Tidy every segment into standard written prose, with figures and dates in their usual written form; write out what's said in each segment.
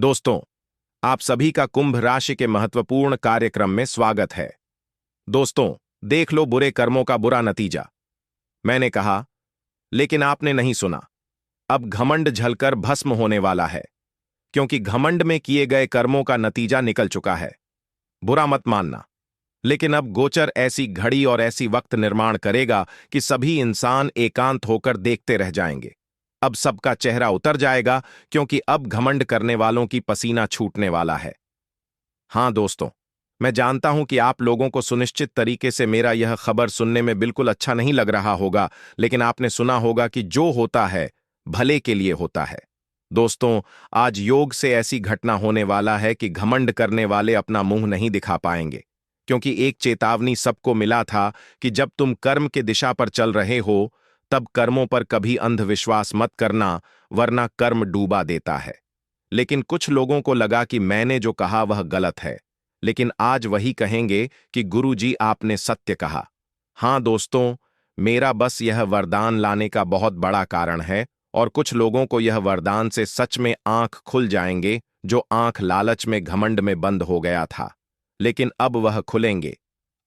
दोस्तों, आप सभी का कुंभ राशि के महत्वपूर्ण कार्यक्रम में स्वागत है। दोस्तों, देख लो बुरे कर्मों का बुरा नतीजा। मैंने कहा, लेकिन आपने नहीं सुना। अब घमंड झलकर भस्म होने वाला है, क्योंकि घमंड में किए गए कर्मों का नतीजा निकल चुका है। बुरा मत मानना, लेकिन अब गोचर ऐसी घड़ी और ऐसी वक्त निर्माण करेगा कि सभी इंसान एकांत होकर देखते रह जाएंगे। अब सबका चेहरा उतर जाएगा, क्योंकि अब घमंड करने वालों की पसीना छूटने वाला है। हां दोस्तों, मैं जानता हूं कि आप लोगों को सुनिश्चित तरीके से मेरा यह खबर सुनने में बिल्कुल अच्छा नहीं लग रहा होगा, लेकिन आपने सुना होगा कि जो होता है भले के लिए होता है। दोस्तों, आज योग से ऐसी घटना होने वाला है कि घमंड करने वाले अपना मुंह नहीं दिखा पाएंगे, क्योंकि एक चेतावनी सबको मिला था कि जब तुम कर्म के दिशा पर चल रहे हो, तब कर्मों पर कभी अंधविश्वास मत करना, वरना कर्म डूबा देता है। लेकिन कुछ लोगों को लगा कि मैंने जो कहा वह गलत है, लेकिन आज वही कहेंगे कि गुरुजी आपने सत्य कहा। हां दोस्तों, मेरा बस यह वरदान लाने का बहुत बड़ा कारण है, और कुछ लोगों को यह वरदान से सच में आंख खुल जाएंगे, जो आंख लालच में घमंड में बंद हो गया था, लेकिन अब वह खुलेंगे।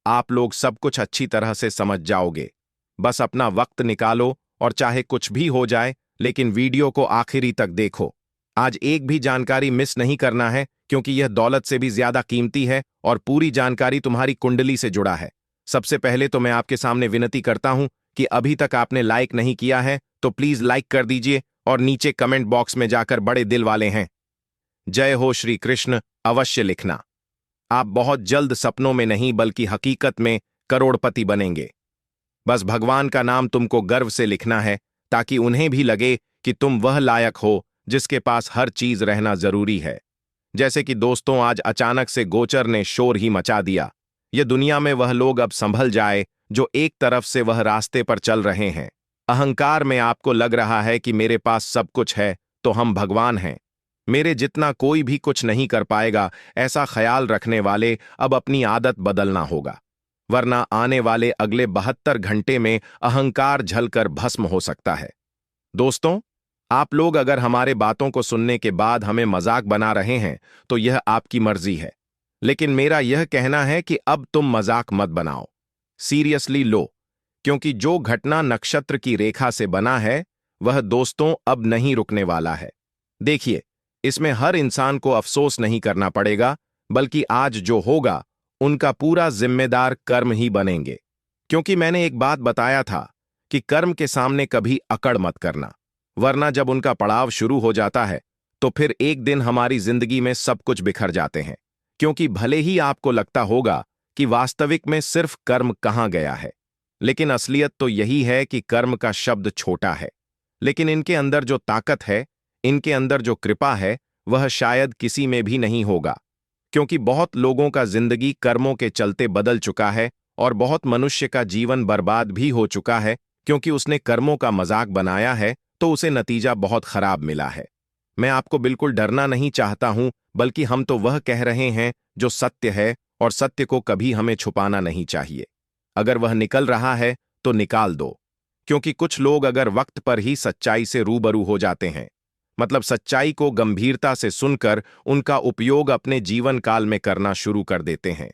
आप लोग सब कुछ अच्छी तरह से समझ जाओगे। बस अपना वक्त निकालो, और चाहे कुछ भी हो जाए, लेकिन वीडियो को आखिरी तक देखो। आज एक भी जानकारी मिस नहीं करना है, क्योंकि यह दौलत से भी ज्यादा कीमती है और पूरी जानकारी तुम्हारी कुंडली से जुड़ा है। सबसे पहले तो मैं आपके सामने विनती करता हूं कि अभी तक आपने लाइक नहीं किया है तो प्लीज लाइक कर दीजिए, और नीचे कमेंट बॉक्स में जाकर बड़े दिल वाले हैं जय हो श्री कृष्ण अवश्य लिखना। आप बहुत जल्द सपनों में नहीं बल्कि हकीकत में करोड़पति बनेंगे। बस भगवान का नाम तुमको गर्व से लिखना है, ताकि उन्हें भी लगे कि तुम वह लायक हो जिसके पास हर चीज रहना जरूरी है। जैसे कि दोस्तों, आज अचानक से गोचर ने शोर ही मचा दिया। ये दुनिया में वह लोग अब संभल जाए जो एक तरफ से वह रास्ते पर चल रहे हैं। अहंकार में आपको लग रहा है कि मेरे पास सब कुछ है तो हम भगवान हैं, मेरे जितना कोई भी कुछ नहीं कर पाएगा, ऐसा ख्याल रखने वाले अब अपनी आदत बदलना होगा, वरना आने वाले अगले 72 घंटे में अहंकार झलकर भस्म हो सकता है। दोस्तों, आप लोग अगर हमारे बातों को सुनने के बाद हमें मजाक बना रहे हैं तो यह आपकी मर्जी है, लेकिन मेरा यह कहना है कि अब तुम मजाक मत बनाओ, सीरियसली लो, क्योंकि जो घटना नक्षत्र की रेखा से बना है वह दोस्तों अब नहीं रुकने वाला है। देखिए, इसमें हर इंसान को अफसोस नहीं करना पड़ेगा, बल्कि आज जो होगा उनका पूरा जिम्मेदार कर्म ही बनेंगे। क्योंकि मैंने एक बात बताया था कि कर्म के सामने कभी अकड़ मत करना, वरना जब उनका पड़ाव शुरू हो जाता है तो फिर एक दिन हमारी जिंदगी में सब कुछ बिखर जाते हैं। क्योंकि भले ही आपको लगता होगा कि वास्तविक में सिर्फ कर्म कहाँ गया है, लेकिन असलियत तो यही है कि कर्म का शब्द छोटा है, लेकिन इनके अंदर जो ताकत है, इनके अंदर जो कृपा है, वह शायद किसी में भी नहीं होगा। क्योंकि बहुत लोगों का जिंदगी कर्मों के चलते बदल चुका है, और बहुत मनुष्य का जीवन बर्बाद भी हो चुका है, क्योंकि उसने कर्मों का मजाक बनाया है तो उसे नतीजा बहुत खराब मिला है। मैं आपको बिल्कुल डरना नहीं चाहता हूं, बल्कि हम तो वह कह रहे हैं जो सत्य है, और सत्य को कभी हमें छुपाना नहीं चाहिए। अगर वह निकल रहा है तो निकाल दो, क्योंकि कुछ लोग अगर वक्त पर ही सच्चाई से रूबरू हो जाते हैं, मतलब सच्चाई को गंभीरता से सुनकर उनका उपयोग अपने जीवन काल में करना शुरू कर देते हैं,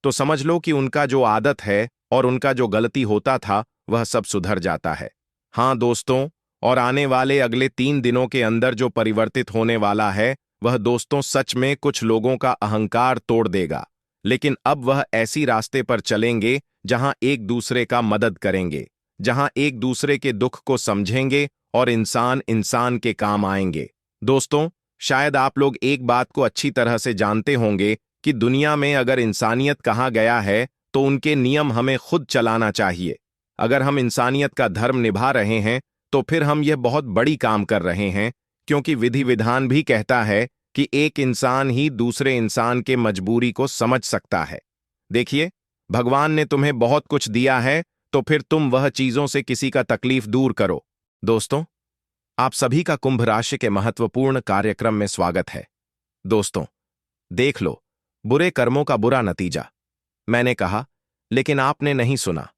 तो समझ लो कि उनका जो आदत है और उनका जो गलती होता था वह सब सुधर जाता है। हां दोस्तों, और आने वाले अगले 3 दिनों के अंदर जो परिवर्तित होने वाला है वह दोस्तों सच में कुछ लोगों का अहंकार तोड़ देगा, लेकिन अब वह ऐसी रास्ते पर चलेंगे जहां एक दूसरे का मदद करेंगे, जहां एक दूसरे के दुख को समझेंगे और इंसान इंसान के काम आएंगे। दोस्तों, शायद आप लोग एक बात को अच्छी तरह से जानते होंगे कि दुनिया में अगर इंसानियत कहा गया है तो उनके नियम हमें खुद चलाना चाहिए। अगर हम इंसानियत का धर्म निभा रहे हैं तो फिर हम यह बहुत बड़ी काम कर रहे हैं, क्योंकि विधि विधान भी कहता है कि एक इंसान ही दूसरे इंसान के मजबूरी को समझ सकता है। देखिए, भगवान ने तुम्हें बहुत कुछ दिया है, तो फिर तुम वह चीजों से किसी का तकलीफ दूर करो। दोस्तों, आप सभी का कुंभ राशि के महत्वपूर्ण कार्यक्रम में स्वागत है। दोस्तों, देख लो बुरे कर्मों का बुरा नतीजा। मैंने कहा, लेकिन आपने नहीं सुना।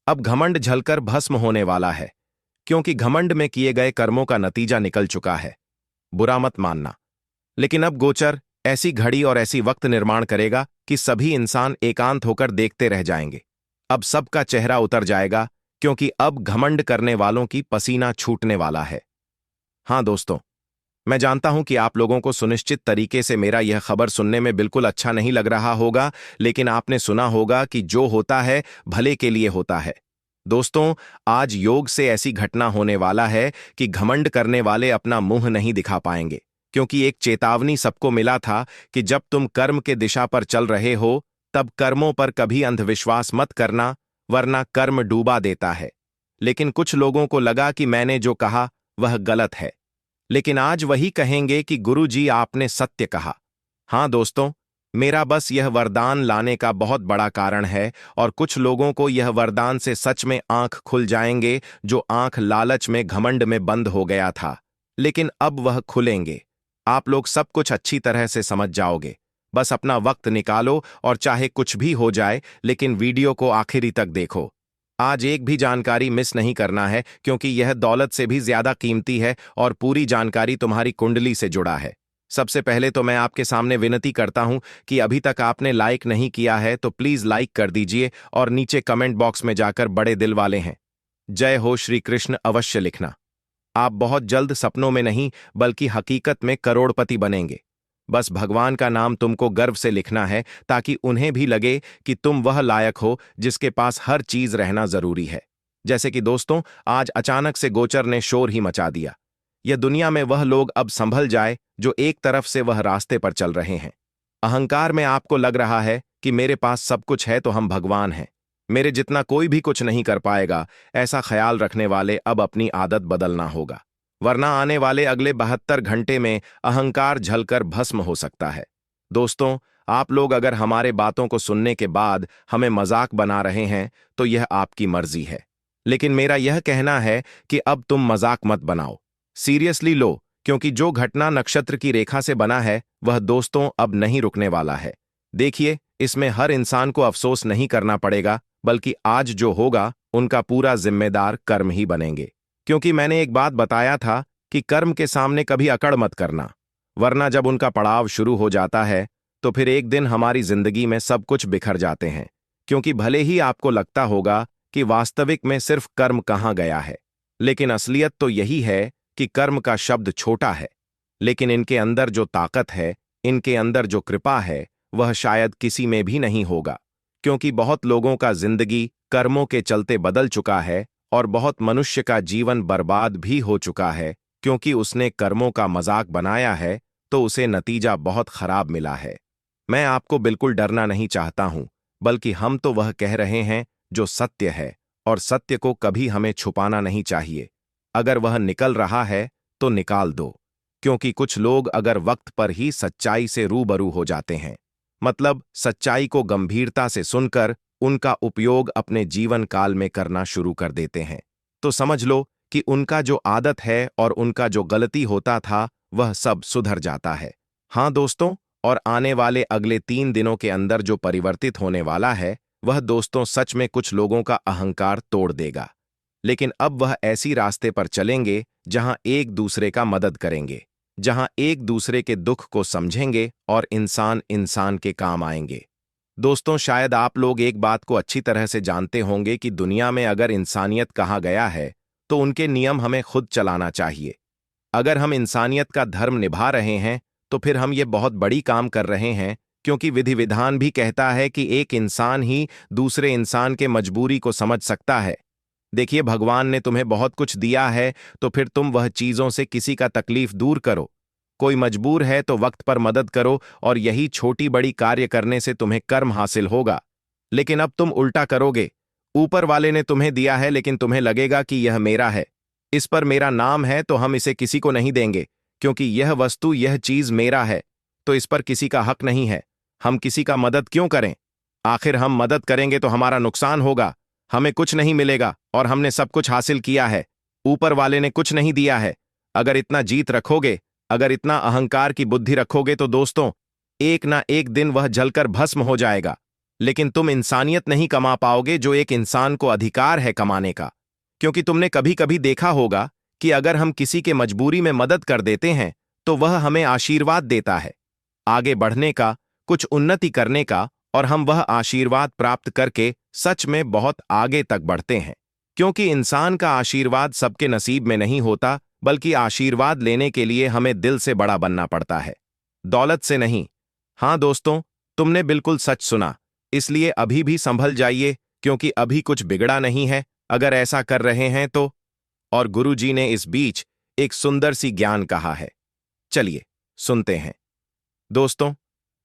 अब घमंड झलकर भस्म होने वाला है, क्योंकि घमंड में किए गए कर्मों का नतीजा निकल चुका है। बुरा मत मानना, लेकिन अब गोचर ऐसी घड़ी और ऐसी वक्त निर्माण करेगा कि सभी इंसान एकांत होकर देखते रह जाएंगे। अब सबका चेहरा उतर जाएगा, क्योंकि अब घमंड करने वालों की पसीना छूटने वाला है। हाँ दोस्तों, मैं जानता हूं कि आप लोगों को सुनिश्चित तरीके से मेरा यह खबर सुनने में बिल्कुल अच्छा नहीं लग रहा होगा, लेकिन आपने सुना होगा कि जो होता है भले के लिए होता है। दोस्तों, आज योग से ऐसी घटना होने वाला है कि घमंड करने वाले अपना मुंह नहीं दिखा पाएंगे, क्योंकि एक चेतावनी सबको मिला था कि जब तुम कर्म के दिशा पर चल रहे हो, तब कर्मों पर कभी अंधविश्वास मत करना, वरना कर्म डूबा देता है। लेकिन कुछ लोगों को लगा कि मैंने जो कहा वह गलत है, लेकिन आज वही कहेंगे कि गुरुजी आपने सत्य कहा। हाँ दोस्तों, मेरा बस यह वरदान लाने का बहुत बड़ा कारण है, और कुछ लोगों को यह वरदान से सच में आंख खुल जाएंगे, जो आंख लालच में घमंड में बंद हो गया था, लेकिन अब वह खुलेंगे। आप लोग सब कुछ अच्छी तरह से समझ जाओगे। बस अपना वक्त निकालो और चाहे कुछ भी हो जाए, लेकिन वीडियो को आखिरी तक देखो। आज एक भी जानकारी मिस नहीं करना है, क्योंकि यह दौलत से भी ज्यादा कीमती है और पूरी जानकारी तुम्हारी कुंडली से जुड़ा है। सबसे पहले तो मैं आपके सामने विनती करता हूं कि अभी तक आपने लाइक नहीं किया है तो प्लीज लाइक कर दीजिए और नीचे कमेंट बॉक्स में जाकर बड़े दिल वाले हैं जय हो श्री कृष्ण अवश्य लिखना। आप बहुत जल्द सपनों में नहीं बल्कि हकीकत में करोड़पति बनेंगे। बस भगवान का नाम तुमको गर्व से लिखना है, ताकि उन्हें भी लगे कि तुम वह लायक हो जिसके पास हर चीज रहना जरूरी है। जैसे कि दोस्तों, आज अचानक से गोचर ने शोर ही मचा दिया। यह दुनिया में वह लोग अब संभल जाए जो एक तरफ से वह रास्ते पर चल रहे हैं। अहंकार में आपको लग रहा है कि मेरे पास सब कुछ है तो हम भगवान हैं, मेरे जितना कोई भी कुछ नहीं कर पाएगा, ऐसा ख्याल रखने वाले अब अपनी आदत बदलना होगा, वरना आने वाले अगले 72 घंटे में अहंकार झलकर भस्म हो सकता है। दोस्तों, आप लोग अगर हमारे बातों को सुनने के बाद हमें मजाक बना रहे हैं तो यह आपकी मर्जी है, लेकिन मेरा यह कहना है कि अब तुम मजाक मत बनाओ, सीरियसली लो, क्योंकि जो घटना नक्षत्र की रेखा से बना है वह दोस्तों अब नहीं रुकने वाला है। देखिए, इसमें हर इंसान को अफसोस नहीं करना पड़ेगा, बल्कि आज जो होगा उनका पूरा जिम्मेदार कर्म ही बनेंगे। क्योंकि मैंने एक बात बताया था कि कर्म के सामने कभी अकड़ मत करना, वरना जब उनका पड़ाव शुरू हो जाता है तो फिर एक दिन हमारी जिंदगी में सब कुछ बिखर जाते हैं। क्योंकि भले ही आपको लगता होगा कि वास्तविक में सिर्फ कर्म कहाँ गया है, लेकिन असलियत तो यही है कि कर्म का शब्द छोटा है, लेकिन इनके अंदर जो ताकत है, इनके अंदर जो कृपा है, वह शायद किसी में भी नहीं होगा। क्योंकि बहुत लोगों का जिंदगी कर्मों के चलते बदल चुका है और बहुत मनुष्य का जीवन बर्बाद भी हो चुका है, क्योंकि उसने कर्मों का मजाक बनाया है तो उसे नतीजा बहुत खराब मिला है। मैं आपको बिल्कुल डरना नहीं चाहता हूं, बल्कि हम तो वह कह रहे हैं जो सत्य है, और सत्य को कभी हमें छुपाना नहीं चाहिए। अगर वह निकल रहा है तो निकाल दो, क्योंकि कुछ लोग अगर वक्त पर ही सच्चाई से रूबरू हो जाते हैं, मतलब सच्चाई को गंभीरता से सुनकर उनका उपयोग अपने जीवन काल में करना शुरू कर देते हैं, तो समझ लो कि उनका जो आदत है और उनका जो गलती होता था वह सब सुधर जाता है। हाँ दोस्तों, और आने वाले अगले 3 दिनों के अंदर जो परिवर्तित होने वाला है वह दोस्तों सच में कुछ लोगों का अहंकार तोड़ देगा। लेकिन अब वह ऐसी रास्ते पर चलेंगे जहां एक दूसरे का मदद करेंगे, जहां एक दूसरे के दुख को समझेंगे और इंसान इंसान के काम आएंगे। दोस्तों, शायद आप लोग एक बात को अच्छी तरह से जानते होंगे कि दुनिया में अगर इंसानियत कहा गया है तो उनके नियम हमें खुद चलाना चाहिए। अगर हम इंसानियत का धर्म निभा रहे हैं तो फिर हम ये बहुत बड़ी काम कर रहे हैं, क्योंकि विधि विधान भी कहता है कि एक इंसान ही दूसरे इंसान के मजबूरी को समझ सकता है। देखिए, भगवान ने तुम्हें बहुत कुछ दिया है, तो फिर तुम वह चीजों से किसी का तकलीफ दूर करो। कोई मजबूर है तो वक्त पर मदद करो, और यही छोटी बड़ी कार्य करने से तुम्हें कर्म हासिल होगा। लेकिन अब तुम उल्टा करोगे, ऊपर वाले ने तुम्हें दिया है लेकिन तुम्हें लगेगा कि यह मेरा है, इस पर मेरा नाम है तो हम इसे किसी को नहीं देंगे, क्योंकि यह वस्तु यह चीज मेरा है, तो इस पर किसी का हक नहीं है। हम किसी का मदद क्यों करें? आखिर हम मदद करेंगे तो हमारा नुकसान होगा, हमें कुछ नहीं मिलेगा और हमने सब कुछ हासिल किया है, ऊपर वाले ने कुछ नहीं दिया है। अगर इतना जीत रखोगे, अगर इतना अहंकार की बुद्धि रखोगे तो दोस्तों एक ना एक दिन वह जलकर भस्म हो जाएगा। लेकिन तुम इंसानियत नहीं कमा पाओगे जो एक इंसान को अधिकार है कमाने का। क्योंकि तुमने कभी कभी देखा होगा कि अगर हम किसी के मजबूरी में मदद कर देते हैं तो वह हमें आशीर्वाद देता है, आगे बढ़ने का, कुछ उन्नति करने का, और हम वह आशीर्वाद प्राप्त करके सच में बहुत आगे तक बढ़ते हैं। क्योंकि इंसान का आशीर्वाद सबके नसीब में नहीं होता, बल्कि आशीर्वाद लेने के लिए हमें दिल से बड़ा बनना पड़ता है, दौलत से नहीं। हाँ दोस्तों, तुमने बिल्कुल सच सुना। इसलिए अभी भी संभल जाइए, क्योंकि अभी कुछ बिगड़ा नहीं है अगर ऐसा कर रहे हैं तो। और गुरुजी ने इस बीच एक सुंदर सी ज्ञान कहा है। चलिए सुनते हैं। दोस्तों,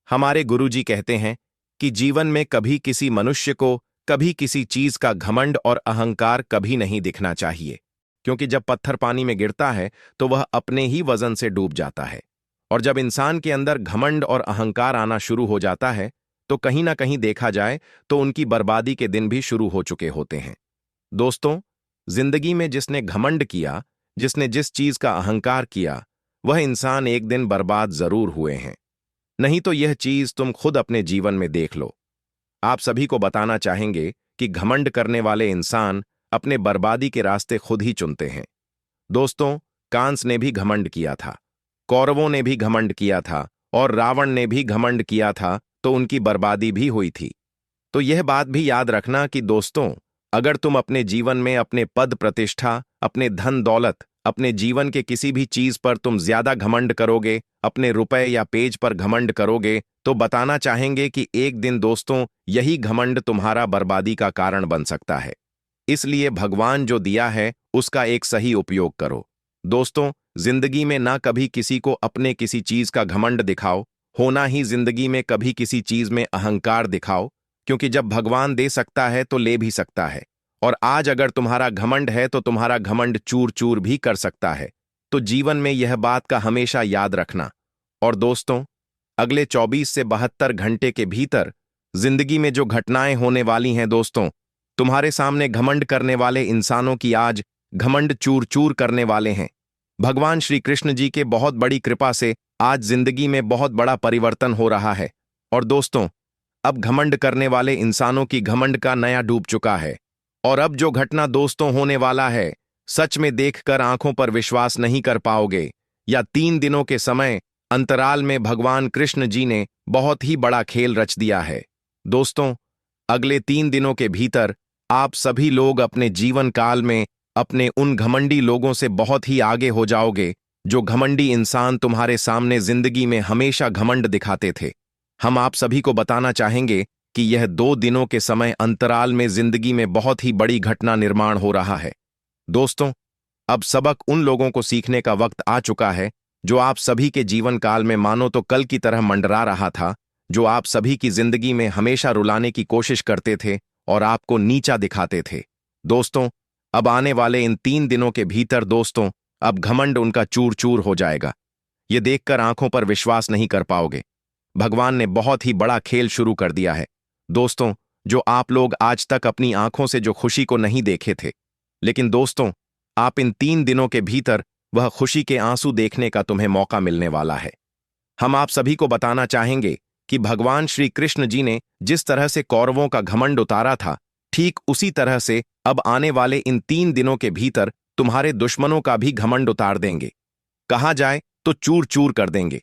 हमारे गुरुजी कहते हैं कि जीवन में कभी किसी मनुष्य को कभी किसी चीज का घमंड और अहंकार कभी नहीं दिखना चाहिए, क्योंकि जब पत्थर पानी में गिरता है तो वह अपने ही वजन से डूब जाता है। और जब इंसान के अंदर घमंड और अहंकार आना शुरू हो जाता है तो कहीं ना कहीं देखा जाए तो उनकी बर्बादी के दिन भी शुरू हो चुके होते हैं। दोस्तों, जिंदगी में जिसने घमंड किया, जिसने जिस चीज का अहंकार किया, वह इंसान एक दिन बर्बाद जरूर हुए हैं। नहीं तो यह चीज तुम खुद अपने जीवन में देख लो। आप सभी को बताना चाहेंगे कि घमंड करने वाले इंसान अपने बर्बादी के रास्ते खुद ही चुनते हैं। दोस्तों, कांस ने भी घमंड किया था, कौरवों ने भी घमंड किया था, और रावण ने भी घमंड किया था, तो उनकी बर्बादी भी हुई थी। तो यह बात भी याद रखना कि दोस्तों, अगर तुम अपने जीवन में अपने पद प्रतिष्ठा, अपने धन दौलत, अपने जीवन के किसी भी चीज पर तुम ज्यादा घमंड करोगे, अपने रुपए या पेज पर घमंड करोगे, तो बताना चाहेंगे कि एक दिन दोस्तों यही घमंड तुम्हारा बर्बादी का कारण बन सकता है। इसलिए भगवान जो दिया है उसका एक सही उपयोग करो। दोस्तों, जिंदगी में ना कभी किसी को अपने किसी चीज का घमंड दिखाओ, होना ही जिंदगी में कभी किसी चीज में अहंकार दिखाओ, क्योंकि जब भगवान दे सकता है तो ले भी सकता है। और आज अगर तुम्हारा घमंड है तो तुम्हारा घमंड चूर चूर भी कर सकता है। तो जीवन में यह बात का हमेशा याद रखना। और दोस्तों, अगले 24 से 72 घंटे के भीतर जिंदगी में जो घटनाएं होने वाली हैं दोस्तों, तुम्हारे सामने घमंड करने वाले इंसानों की आज घमंड चूर चूर करने वाले हैं। भगवान श्री कृष्ण जी के बहुत बड़ी कृपा से आज जिंदगी में बहुत बड़ा परिवर्तन हो रहा है। और दोस्तों, अब घमंड करने वाले इंसानों की घमंड का नया डूब चुका है। और अब जो घटना दोस्तों होने वाला है, सच में देखकर आंखों पर विश्वास नहीं कर पाओगे। या 3 दिनों के समय अंतराल में भगवान कृष्ण जी ने बहुत ही बड़ा खेल रच दिया है। दोस्तों, अगले 3 दिनों के भीतर आप सभी लोग अपने जीवन काल में अपने उन घमंडी लोगों से बहुत ही आगे हो जाओगे, जो घमंडी इंसान तुम्हारे सामने जिंदगी में हमेशा घमंड दिखाते थे। हम आप सभी को बताना चाहेंगे कि यह 2 दिनों के समय अंतराल में जिंदगी में बहुत ही बड़ी घटना निर्माण हो रहा है। दोस्तों, अब सबक उन लोगों को सीखने का वक्त आ चुका है जो आप सभी के जीवन काल में मानो तो कल की तरह मंडरा रहा था, जो आप सभी की जिंदगी में हमेशा रुलाने की कोशिश करते थे और आपको नीचा दिखाते थे। दोस्तों, अब आने वाले इन 3 दिनों के भीतर दोस्तों, अब घमंड उनका चूर चूर हो जाएगा। ये देखकर आंखों पर विश्वास नहीं कर पाओगे। भगवान ने बहुत ही बड़ा खेल शुरू कर दिया है। दोस्तों, जो आप लोग आज तक अपनी आंखों से जो खुशी को नहीं देखे थे, लेकिन दोस्तों, आप इन 3 दिनों के भीतर वह खुशी के आंसू देखने का तुम्हें मौका मिलने वाला है। हम आप सभी को बताना चाहेंगे कि भगवान श्री कृष्ण जी ने जिस तरह से कौरवों का घमंड उतारा था, ठीक उसी तरह से अब आने वाले इन 3 दिनों के भीतर तुम्हारे दुश्मनों का भी घमंड उतार देंगे। कहा जाए तो चूर चूर कर देंगे।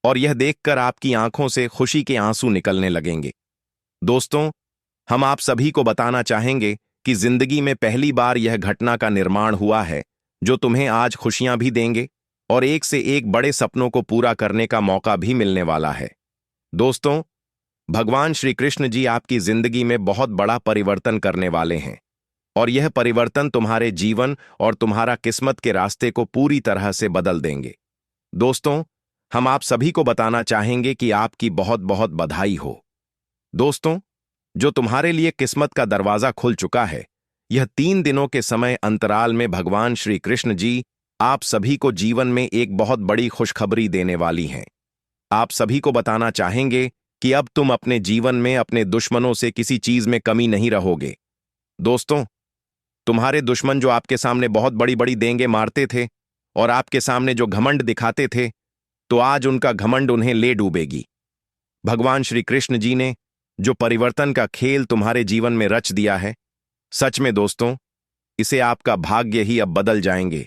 और यह देखकर आपकी आंखों से खुशी के आंसू निकलने लगेंगे। दोस्तों, हम आप सभी को बताना चाहेंगे कि जिंदगी में पहली बार यह घटना का निर्माण हुआ है जो तुम्हें आज खुशियां भी देंगे और एक से एक बड़े सपनों को पूरा करने का मौका भी मिलने वाला है। दोस्तों, भगवान श्री कृष्ण जी आपकी जिंदगी में बहुत बड़ा परिवर्तन करने वाले हैं और यह परिवर्तन तुम्हारे जीवन और तुम्हारा किस्मत के रास्ते को पूरी तरह से बदल देंगे। दोस्तों, हम आप सभी को बताना चाहेंगे कि आपकी बहुत बहुत बधाई हो। दोस्तों, जो तुम्हारे लिए किस्मत का दरवाजा खुल चुका है, यह 3 दिनों के समय अंतराल में भगवान श्री कृष्ण जी आप सभी को जीवन में एक बहुत बड़ी खुशखबरी देने वाली हैं। आप सभी को बताना चाहेंगे कि अब तुम अपने जीवन में अपने दुश्मनों से किसी चीज में कमी नहीं रहोगे। दोस्तों, तुम्हारे दुश्मन जो आपके सामने बहुत बड़ी बड़ी देंगे मारते थे और आपके सामने जो घमंड दिखाते थे, तो आज उनका घमंड उन्हें ले डूबेगी। भगवान श्री कृष्ण जी ने जो परिवर्तन का खेल तुम्हारे जीवन में रच दिया है, सच में दोस्तों, इसे आपका भाग्य ही अब बदल जाएंगे।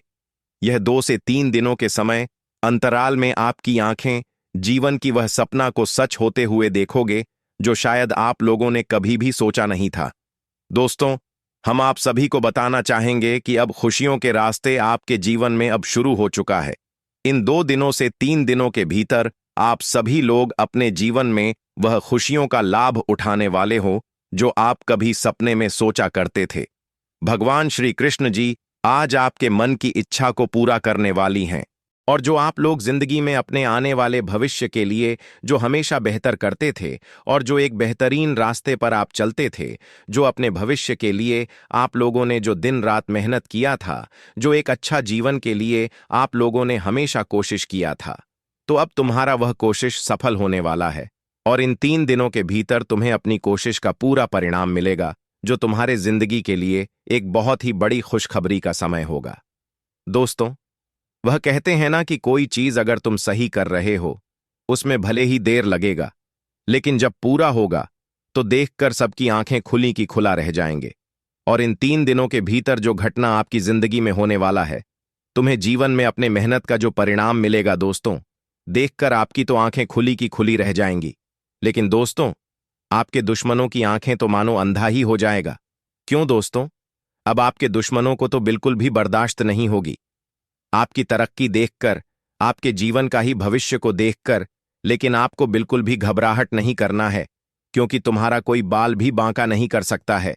यह 2 से 3 दिनों के समय अंतराल में आपकी आंखें जीवन की वह सपना को सच होते हुए देखोगे जो शायद आप लोगों ने कभी भी सोचा नहीं था। दोस्तों, हम आप सभी को बताना चाहेंगे कि अब खुशियों के रास्ते आपके जीवन में अब शुरू हो चुका है। इन 2 दिनों से 3 दिनों के भीतर आप सभी लोग अपने जीवन में वह खुशियों का लाभ उठाने वाले हो जो आप कभी सपने में सोचा करते थे। भगवान श्री कृष्ण जी आज आपके मन की इच्छा को पूरा करने वाली हैं और जो आप लोग जिंदगी में अपने आने वाले भविष्य के लिए जो हमेशा बेहतर करते थे और जो एक बेहतरीन रास्ते पर आप चलते थे, जो अपने भविष्य के लिए आप लोगों ने जो दिन रात मेहनत किया था, जो एक अच्छा जीवन के लिए आप लोगों ने हमेशा कोशिश किया था, तो अब तुम्हारा वह कोशिश सफल होने वाला है और इन 3 दिनों के भीतर तुम्हें अपनी कोशिश का पूरा परिणाम मिलेगा जो तुम्हारे जिंदगी के लिए एक बहुत ही बड़ी खुशखबरी का समय होगा। दोस्तों, वह कहते हैं ना कि कोई चीज अगर तुम सही कर रहे हो उसमें भले ही देर लगेगा, लेकिन जब पूरा होगा तो देखकर सबकी आंखें खुली की खुला रह जाएंगे। और इन 3 दिनों के भीतर जो घटना आपकी जिंदगी में होने वाला है, तुम्हें जीवन में अपने मेहनत का जो परिणाम मिलेगा दोस्तों, देखकर आपकी तो आंखें खुली की खुली रह जाएंगी। लेकिन दोस्तों, आपके दुश्मनों की आंखें तो मानो अंधा ही हो जाएगा। क्यों दोस्तों? अब आपके दुश्मनों को तो बिल्कुल भी बर्दाश्त नहीं होगी आपकी तरक्की देखकर, आपके जीवन का ही भविष्य को देखकर। लेकिन आपको बिल्कुल भी घबराहट नहीं करना है, क्योंकि तुम्हारा कोई बाल भी बांका नहीं कर सकता है।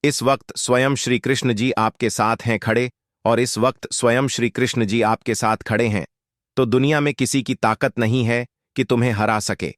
इस वक्त स्वयं श्री कृष्ण जी आपके साथ हैं खड़े, और इस वक्त स्वयं श्री कृष्ण जी आपके साथ खड़े हैं, तो दुनिया में किसी की ताकत नहीं है कि तुम्हें हरा सके।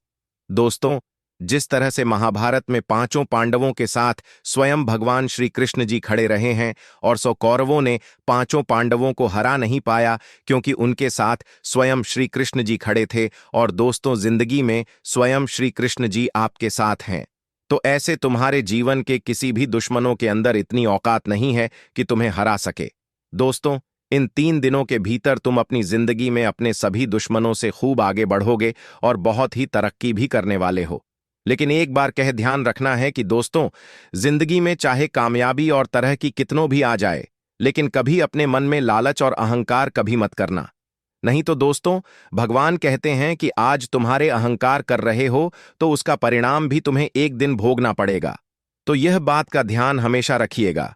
दोस्तों, जिस तरह से महाभारत में 5 पांडवों के साथ स्वयं भगवान श्री कृष्ण जी खड़े रहे हैं और 100 कौरवों ने 5 पांडवों को हरा नहीं पाया क्योंकि उनके साथ स्वयं श्री कृष्ण जी खड़े थे। और दोस्तों, जिंदगी में स्वयं श्री कृष्ण जी आपके साथ हैं, तो ऐसे तुम्हारे जीवन के किसी भी दुश्मनों के अंदर इतनी औकात नहीं है कि तुम्हें हरा सके। दोस्तों, इन 3 दिनों के भीतर तुम अपनी जिंदगी में अपने सभी दुश्मनों से खूब आगे बढ़ोगे और बहुत ही तरक्की भी करने वाले हो। लेकिन एक बार कह ध्यान रखना है कि दोस्तों, जिंदगी में चाहे कामयाबी और तरह की कितनों भी आ जाए, लेकिन कभी अपने मन में लालच और अहंकार कभी मत करना। नहीं तो दोस्तों, भगवान कहते हैं कि आज तुम्हारे अहंकार कर रहे हो तो उसका परिणाम भी तुम्हें एक दिन भोगना पड़ेगा। तो यह बात का ध्यान हमेशा रखिएगा।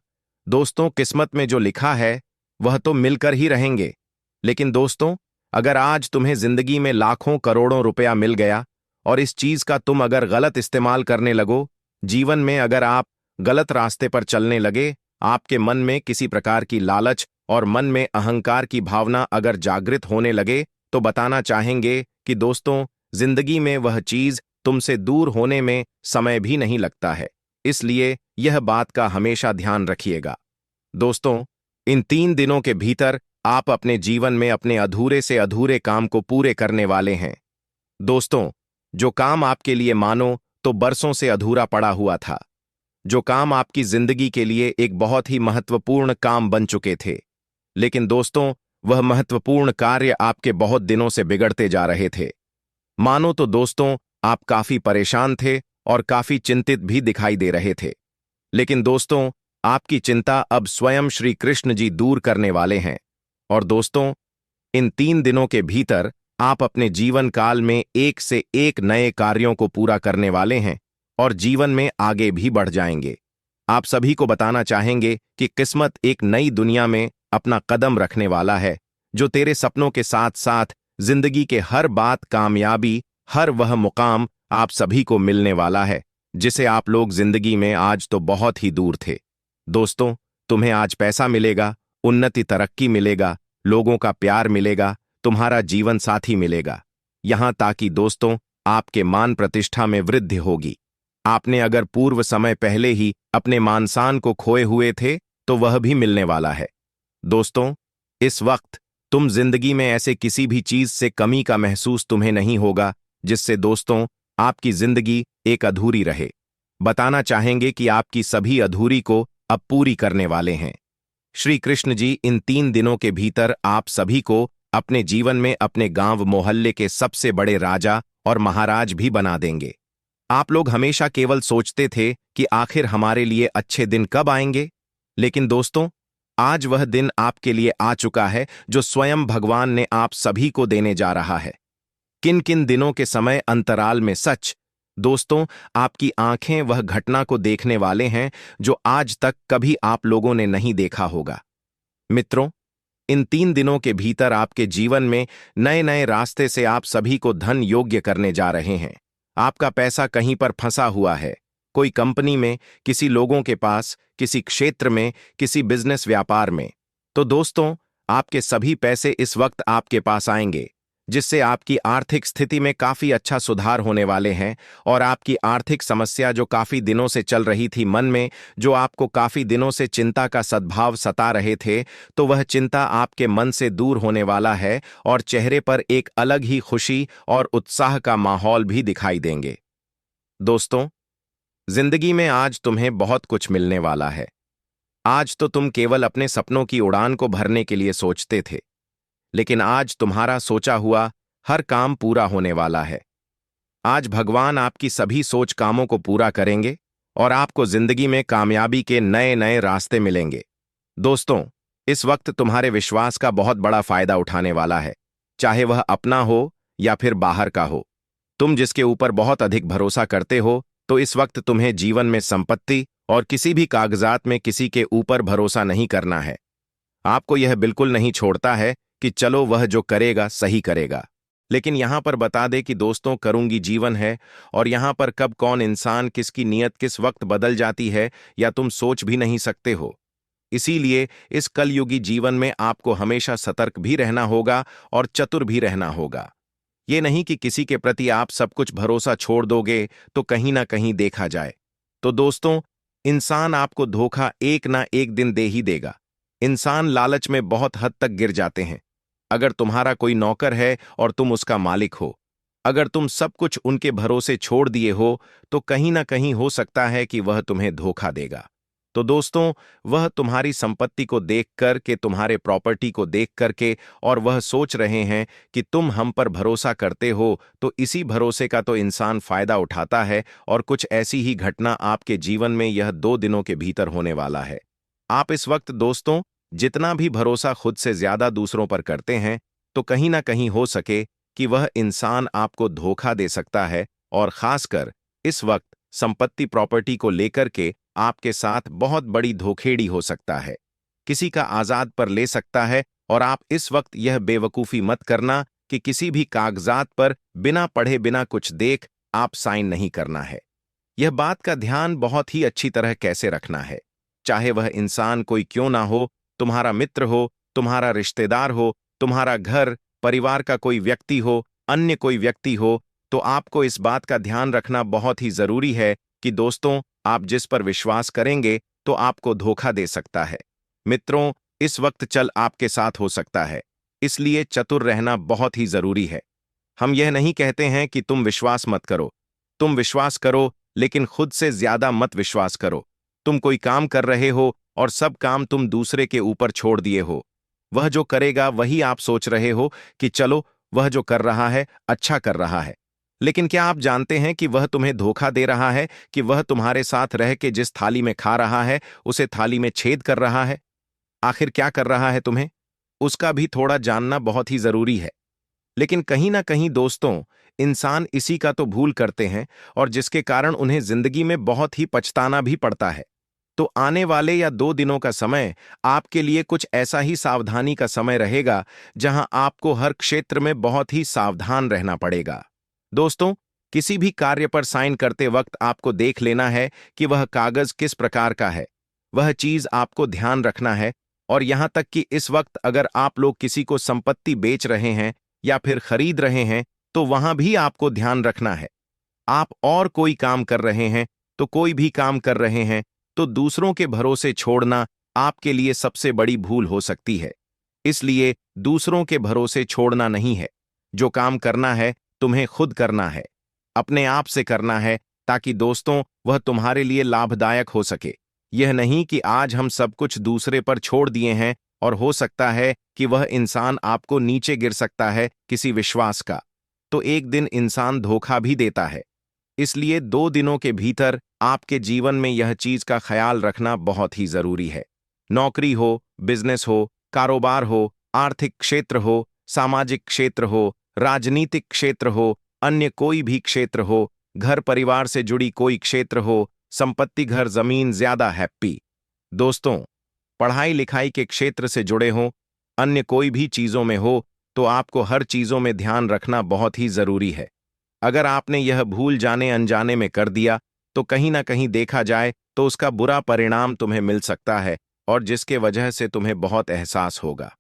दोस्तों, किस्मत में जो लिखा है वह तो मिलकर ही रहेंगे। लेकिन दोस्तों, अगर आज तुम्हें जिंदगी में लाखों करोड़ों रुपया मिल गया और इस चीज का तुम अगर गलत इस्तेमाल करने लगो, जीवन में अगर आप गलत रास्ते पर चलने लगे, आपके मन में किसी प्रकार की लालच और मन में अहंकार की भावना अगर जागृत होने लगे, तो बताना चाहेंगे कि दोस्तों, जिंदगी में वह चीज तुमसे दूर होने में समय भी नहीं लगता है। इसलिए यह बात का हमेशा ध्यान रखिएगा। दोस्तों, इन 3 दिनों के भीतर आप अपने जीवन में अपने अधूरे से अधूरे काम को पूरे करने वाले हैं। दोस्तों, जो काम आपके लिए मानो तो बरसों से अधूरा पड़ा हुआ था, जो काम आपकी जिंदगी के लिए एक बहुत ही महत्वपूर्ण काम बन चुके थे, लेकिन दोस्तों, वह महत्वपूर्ण कार्य आपके बहुत दिनों से बिगड़ते जा रहे थे। मानो तो दोस्तों, आप काफी परेशान थे और काफी चिंतित भी दिखाई दे रहे थे। लेकिन दोस्तों, आपकी चिंता अब स्वयं श्री कृष्ण जी दूर करने वाले हैं। और दोस्तों, इन 3 दिनों के भीतर आप अपने जीवन काल में एक से एक नए कार्यों को पूरा करने वाले हैं और जीवन में आगे भी बढ़ जाएंगे। आप सभी को बताना चाहेंगे कि किस्मत एक नई दुनिया में अपना कदम रखने वाला है, जो तेरे सपनों के साथ साथ जिंदगी के हर बात, कामयाबी, हर वह मुकाम आप सभी को मिलने वाला है जिसे आप लोग जिंदगी में आज तो बहुत ही दूर थे। दोस्तों, तुम्हें आज पैसा मिलेगा, उन्नति, तरक्की मिलेगा, लोगों का प्यार मिलेगा, तुम्हारा जीवन साथी मिलेगा, यहां ताकि दोस्तों आपके मान प्रतिष्ठा में वृद्धि होगी। आपने अगर पूर्व समय पहले ही अपने मान शान को खोए हुए थे तो वह भी मिलने वाला है। दोस्तों, इस वक्त तुम जिंदगी में ऐसे किसी भी चीज से कमी का महसूस तुम्हें नहीं होगा जिससे दोस्तों आपकी जिंदगी एक अधूरी रहे। बताना चाहेंगे कि आपकी सभी अधूरी को अब पूरी करने वाले हैं। श्री कृष्ण जी इन 3 दिनों के भीतर आप सभी को अपने जीवन में अपने गांव मोहल्ले के सबसे बड़े राजा और महाराज भी बना देंगे। आप लोग हमेशा केवल सोचते थे कि आखिर हमारे लिए अच्छे दिन कब आएंगे, लेकिन दोस्तों आज वह दिन आपके लिए आ चुका है जो स्वयं भगवान ने आप सभी को देने जा रहा है। किन किन दिनों के समय अंतराल में सच, दोस्तों, आपकी आंखें वह घटना को देखने वाले हैं जो आज तक कभी आप लोगों ने नहीं देखा होगा। मित्रों, इन 3 दिनों के भीतर आपके जीवन में नए नए रास्ते से आप सभी को धन योग्य करने जा रहे हैं। आपका पैसा कहीं पर फंसा हुआ है, कोई कंपनी में, किसी लोगों के पास, किसी क्षेत्र में, किसी बिजनेस व्यापार में। तो दोस्तों, आपके सभी पैसे इस वक्त आपके पास आएंगे, जिससे आपकी आर्थिक स्थिति में काफी अच्छा सुधार होने वाले हैं और आपकी आर्थिक समस्या जो काफी दिनों से चल रही थी मन में, जो आपको काफी दिनों से चिंता का सद्भाव सता रहे थे, तो वह चिंता आपके मन से दूर होने वाला है और चेहरे पर एक अलग ही खुशी और उत्साह का माहौल भी दिखाई देंगे। दोस्तों, जिंदगी में आज तुम्हें बहुत कुछ मिलने वाला है। आज तो तुम केवल अपने सपनों की उड़ान को भरने के लिए सोचते थे, लेकिन आज तुम्हारा सोचा हुआ हर काम पूरा होने वाला है। आज भगवान आपकी सभी सोच कामों को पूरा करेंगे और आपको जिंदगी में कामयाबी के नए नए रास्ते मिलेंगे। दोस्तों, इस वक्त तुम्हारे विश्वास का बहुत बड़ा फायदा उठाने वाला है, चाहे वह अपना हो या फिर बाहर का हो। तुम जिसके ऊपर बहुत अधिक भरोसा करते हो, तो इस वक्त तुम्हें जीवन में संपत्ति और किसी भी कागजात में किसी के ऊपर भरोसा नहीं करना है। आपको यह बिल्कुल नहीं छोड़ता है कि चलो वह जो करेगा सही करेगा। लेकिन यहां पर बता दे कि दोस्तों, करूंगी जीवन है और यहां पर कब कौन इंसान किसकी नीयत किस वक्त बदल जाती है या तुम सोच भी नहीं सकते हो। इसीलिए इस कलयुगी जीवन में आपको हमेशा सतर्क भी रहना होगा और चतुर भी रहना होगा। ये नहीं कि किसी के प्रति आप सब कुछ भरोसा छोड़ दोगे तो कहीं ना कहीं देखा जाए। तो दोस्तों, इंसान आपको धोखा एक ना एक दिन दे ही देगा। इंसान लालच में बहुत हद तक गिर जाते हैं। अगर तुम्हारा कोई नौकर है और तुम उसका मालिक हो, अगर तुम सब कुछ उनके भरोसे छोड़ दिए हो, तो कहीं ना कहीं हो सकता है कि वह तुम्हें धोखा देगा। तो दोस्तों, वह तुम्हारी संपत्ति को देख कर के, तुम्हारे प्रॉपर्टी को देख करके, और वह सोच रहे हैं कि तुम हम पर भरोसा करते हो, तो इसी भरोसे का तो इंसान फायदा उठाता है। और कुछ ऐसी ही घटना आपके जीवन में यह 2 दिनों के भीतर होने वाला है। आप इस वक्त दोस्तों जितना भी भरोसा खुद से ज्यादा दूसरों पर करते हैं, तो कहीं ना कहीं हो सके कि वह इंसान आपको धोखा दे सकता है। और खासकर इस वक्त संपत्ति प्रॉपर्टी को लेकर के आपके साथ बहुत बड़ी धोखेड़ी हो सकता है, किसी का आजाद पर ले सकता है। और आप इस वक्त यह बेवकूफी मत करना कि किसी भी कागजात पर बिना पढ़े बिना कुछ देख आप साइन नहीं करना है। यह बात का ध्यान बहुत ही अच्छी तरह कैसे रखना है, चाहे वह इंसान कोई क्यों ना हो, तुम्हारा मित्र हो, तुम्हारा रिश्तेदार हो, तुम्हारा घर परिवार का कोई व्यक्ति हो, अन्य कोई व्यक्ति हो, तो आपको इस बात का ध्यान रखना बहुत ही जरूरी है कि दोस्तों, आप जिस पर विश्वास करेंगे तो आपको धोखा दे सकता है। मित्रों, इस वक्त चल आपके साथ हो सकता है, इसलिए चतुर रहना बहुत ही जरूरी है। हम यह नहीं कहते हैं कि तुम विश्वास मत करो, तुम विश्वास करो, लेकिन खुद से ज्यादा मत विश्वास करो। तुम कोई काम कर रहे हो और सब काम तुम दूसरे के ऊपर छोड़ दिए हो। वह जो करेगा वही आप सोच रहे हो कि चलो वह जो कर रहा है अच्छा कर रहा है। लेकिन क्या आप जानते हैं कि वह तुम्हें धोखा दे रहा है, कि वह तुम्हारे साथ रह के जिस थाली में खा रहा है उसे थाली में छेद कर रहा है? आखिर क्या कर रहा है तुम्हें, उसका भी थोड़ा जानना बहुत ही जरूरी है। लेकिन कहीं ना कहीं दोस्तों, इंसान इसी का तो भूल करते हैं और जिसके कारण उन्हें जिंदगी में बहुत ही पछताना भी पड़ता है। तो आने वाले या 2 दिनों का समय आपके लिए कुछ ऐसा ही सावधानी का समय रहेगा, जहां आपको हर क्षेत्र में बहुत ही सावधान रहना पड़ेगा। दोस्तों, किसी भी कार्य पर साइन करते वक्त आपको देख लेना है कि वह कागज किस प्रकार का है, वह चीज आपको ध्यान रखना है। और यहां तक कि इस वक्त अगर आप लोग किसी को संपत्ति बेच रहे हैं या फिर खरीद रहे हैं, तो वहां भी आपको ध्यान रखना है। आप और कोई काम कर रहे हैं, तो कोई भी काम कर रहे हैं, तो दूसरों के भरोसे छोड़ना आपके लिए सबसे बड़ी भूल हो सकती है। इसलिए दूसरों के भरोसे छोड़ना नहीं है। जो काम करना है तुम्हें खुद करना है, अपने आप से करना है, ताकि दोस्तों वह तुम्हारे लिए लाभदायक हो सके। यह नहीं कि आज हम सब कुछ दूसरे पर छोड़ दिए हैं और हो सकता है कि वह इंसान आपको नीचे गिर सकता है किसी विश्वास का, तो एक दिन इंसान धोखा भी देता है। इसलिए 2 दिनों के भीतर आपके जीवन में यह चीज का ख्याल रखना बहुत ही जरूरी है। नौकरी हो, बिजनेस हो, कारोबार हो, आर्थिक क्षेत्र हो, सामाजिक क्षेत्र हो, राजनीतिक क्षेत्र हो, अन्य कोई भी क्षेत्र हो, घर परिवार से जुड़ी कोई क्षेत्र हो, संपत्ति, घर, जमीन, ज्यादा हैप्पी। दोस्तों, पढ़ाई लिखाई के क्षेत्र से जुड़े हों, अन्य कोई भी चीजों में हो, तो आपको हर चीजों में ध्यान रखना बहुत ही जरूरी है। अगर आपने यह भूल जाने अनजाने में कर दिया, तो कहीं ना कहीं देखा जाए तो उसका बुरा परिणाम तुम्हें मिल सकता है, और जिसके वजह से तुम्हें बहुत एहसास होगा,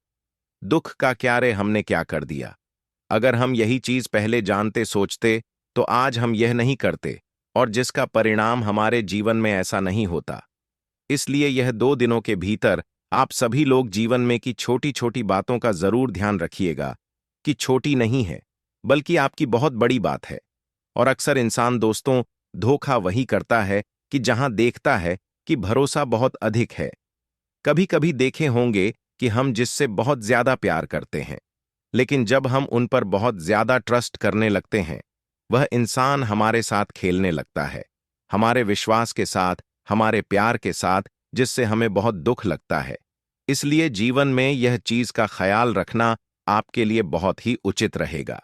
दुख का क्या रे, हमने क्या कर दिया। अगर हम यही चीज पहले जानते सोचते, तो आज हम यह नहीं करते, और जिसका परिणाम हमारे जीवन में ऐसा नहीं होता। इसलिए यह 2 दिनों के भीतर आप सभी लोग जीवन में की छोटी छोटी बातों का जरूर ध्यान रखिएगा, कि छोटी नहीं है, बल्कि आपकी बहुत बड़ी बात है। और अक्सर इंसान दोस्तों धोखा वही करता है कि जहां देखता है कि भरोसा बहुत अधिक है। कभी कभी देखे होंगे कि हम जिससे बहुत ज्यादा प्यार करते हैं, लेकिन जब हम उन पर बहुत ज्यादा ट्रस्ट करने लगते हैं, वह इंसान हमारे साथ खेलने लगता है, हमारे विश्वास के साथ, हमारे प्यार के साथ, जिससे हमें बहुत दुख लगता है। इसलिए जीवन में यह चीज का ख्याल रखना आपके लिए बहुत ही उचित रहेगा।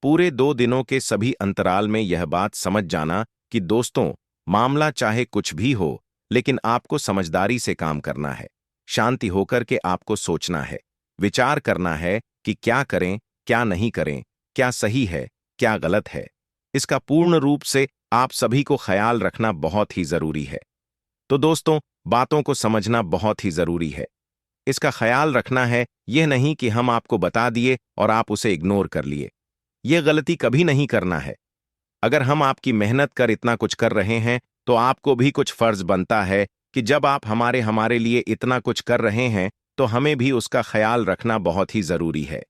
पूरे 2 दिनों के सभी अंतराल में यह बात समझ जाना कि दोस्तों, मामला चाहे कुछ भी हो, लेकिन आपको समझदारी से काम करना है, शांति होकर के आपको सोचना है, विचार करना है कि क्या करें, क्या नहीं करें, क्या सही है, क्या गलत है। इसका पूर्ण रूप से आप सभी को ख्याल रखना बहुत ही जरूरी है। तो दोस्तों, बातों को समझना बहुत ही जरूरी है। इसका ख्याल रखना है, यह नहीं कि हम आपको बता दिए और आप उसे इग्नोर कर लिए। यह गलती कभी नहीं करना है। अगर हम आपकी मेहनत कर इतना कुछ कर रहे हैं, तो आपको भी कुछ फर्ज बनता है कि जब आप हमारे हमारे लिए इतना कुछ कर रहे हैं, तो हमें भी उसका ख्याल रखना बहुत ही जरूरी है।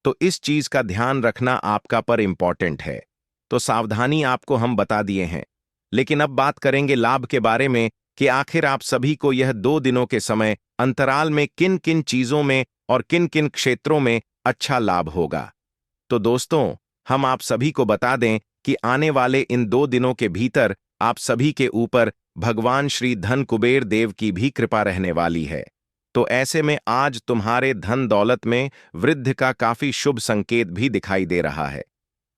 तो इस चीज का ध्यान रखना आपका पर इंपॉर्टेंट है। तो सावधानी आपको हम बता दिए हैं, लेकिन अब बात करेंगे लाभ के बारे में, कि आखिर आप सभी को यह 2 दिनों के समय अंतराल में किन किन चीजों में और किन किन क्षेत्रों में अच्छा लाभ होगा। तो दोस्तों, हम आप सभी को बता दें कि आने वाले इन 2 दिनों के भीतर आप सभी के ऊपर भगवान श्री धन कुबेर देव की भी कृपा रहने वाली है। तो ऐसे में आज तुम्हारे धन दौलत में वृद्धि का काफी शुभ संकेत भी दिखाई दे रहा है।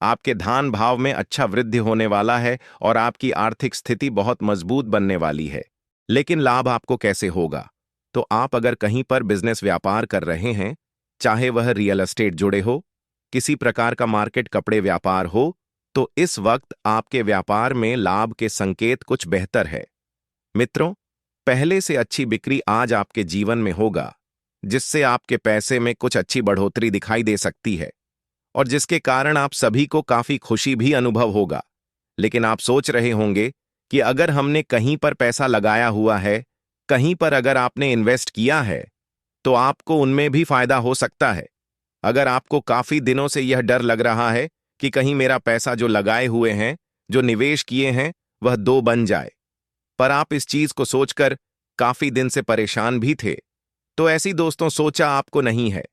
आपके धान भाव में अच्छा वृद्धि होने वाला है और आपकी आर्थिक स्थिति बहुत मजबूत बनने वाली है। लेकिन लाभ आपको कैसे होगा? तो आप अगर कहीं पर बिजनेस व्यापार कर रहे हैं, चाहे वह रियल एस्टेट जुड़े हो, किसी प्रकार का मार्केट कपड़े व्यापार हो, तो इस वक्त आपके व्यापार में लाभ के संकेत कुछ बेहतर है। मित्रों, पहले से अच्छी बिक्री आज आपके जीवन में होगा, जिससे आपके पैसे में कुछ अच्छी बढ़ोतरी दिखाई दे सकती है, और जिसके कारण आप सभी को काफी खुशी भी अनुभव होगा। लेकिन आप सोच रहे होंगे कि अगर हमने कहीं पर पैसा लगाया हुआ है, कहीं पर अगर आपने इन्वेस्ट किया है, तो आपको उनमें भी फायदा हो सकता है। अगर आपको काफी दिनों से यह डर लग रहा है कि कहीं मेरा पैसा जो लगाए हुए हैं, जो निवेश किए हैं, वह दो बन जाए, पर आप इस चीज को सोचकर काफी दिन से परेशान भी थे, तो ऐसी दोस्तों सोचा आपको नहीं है।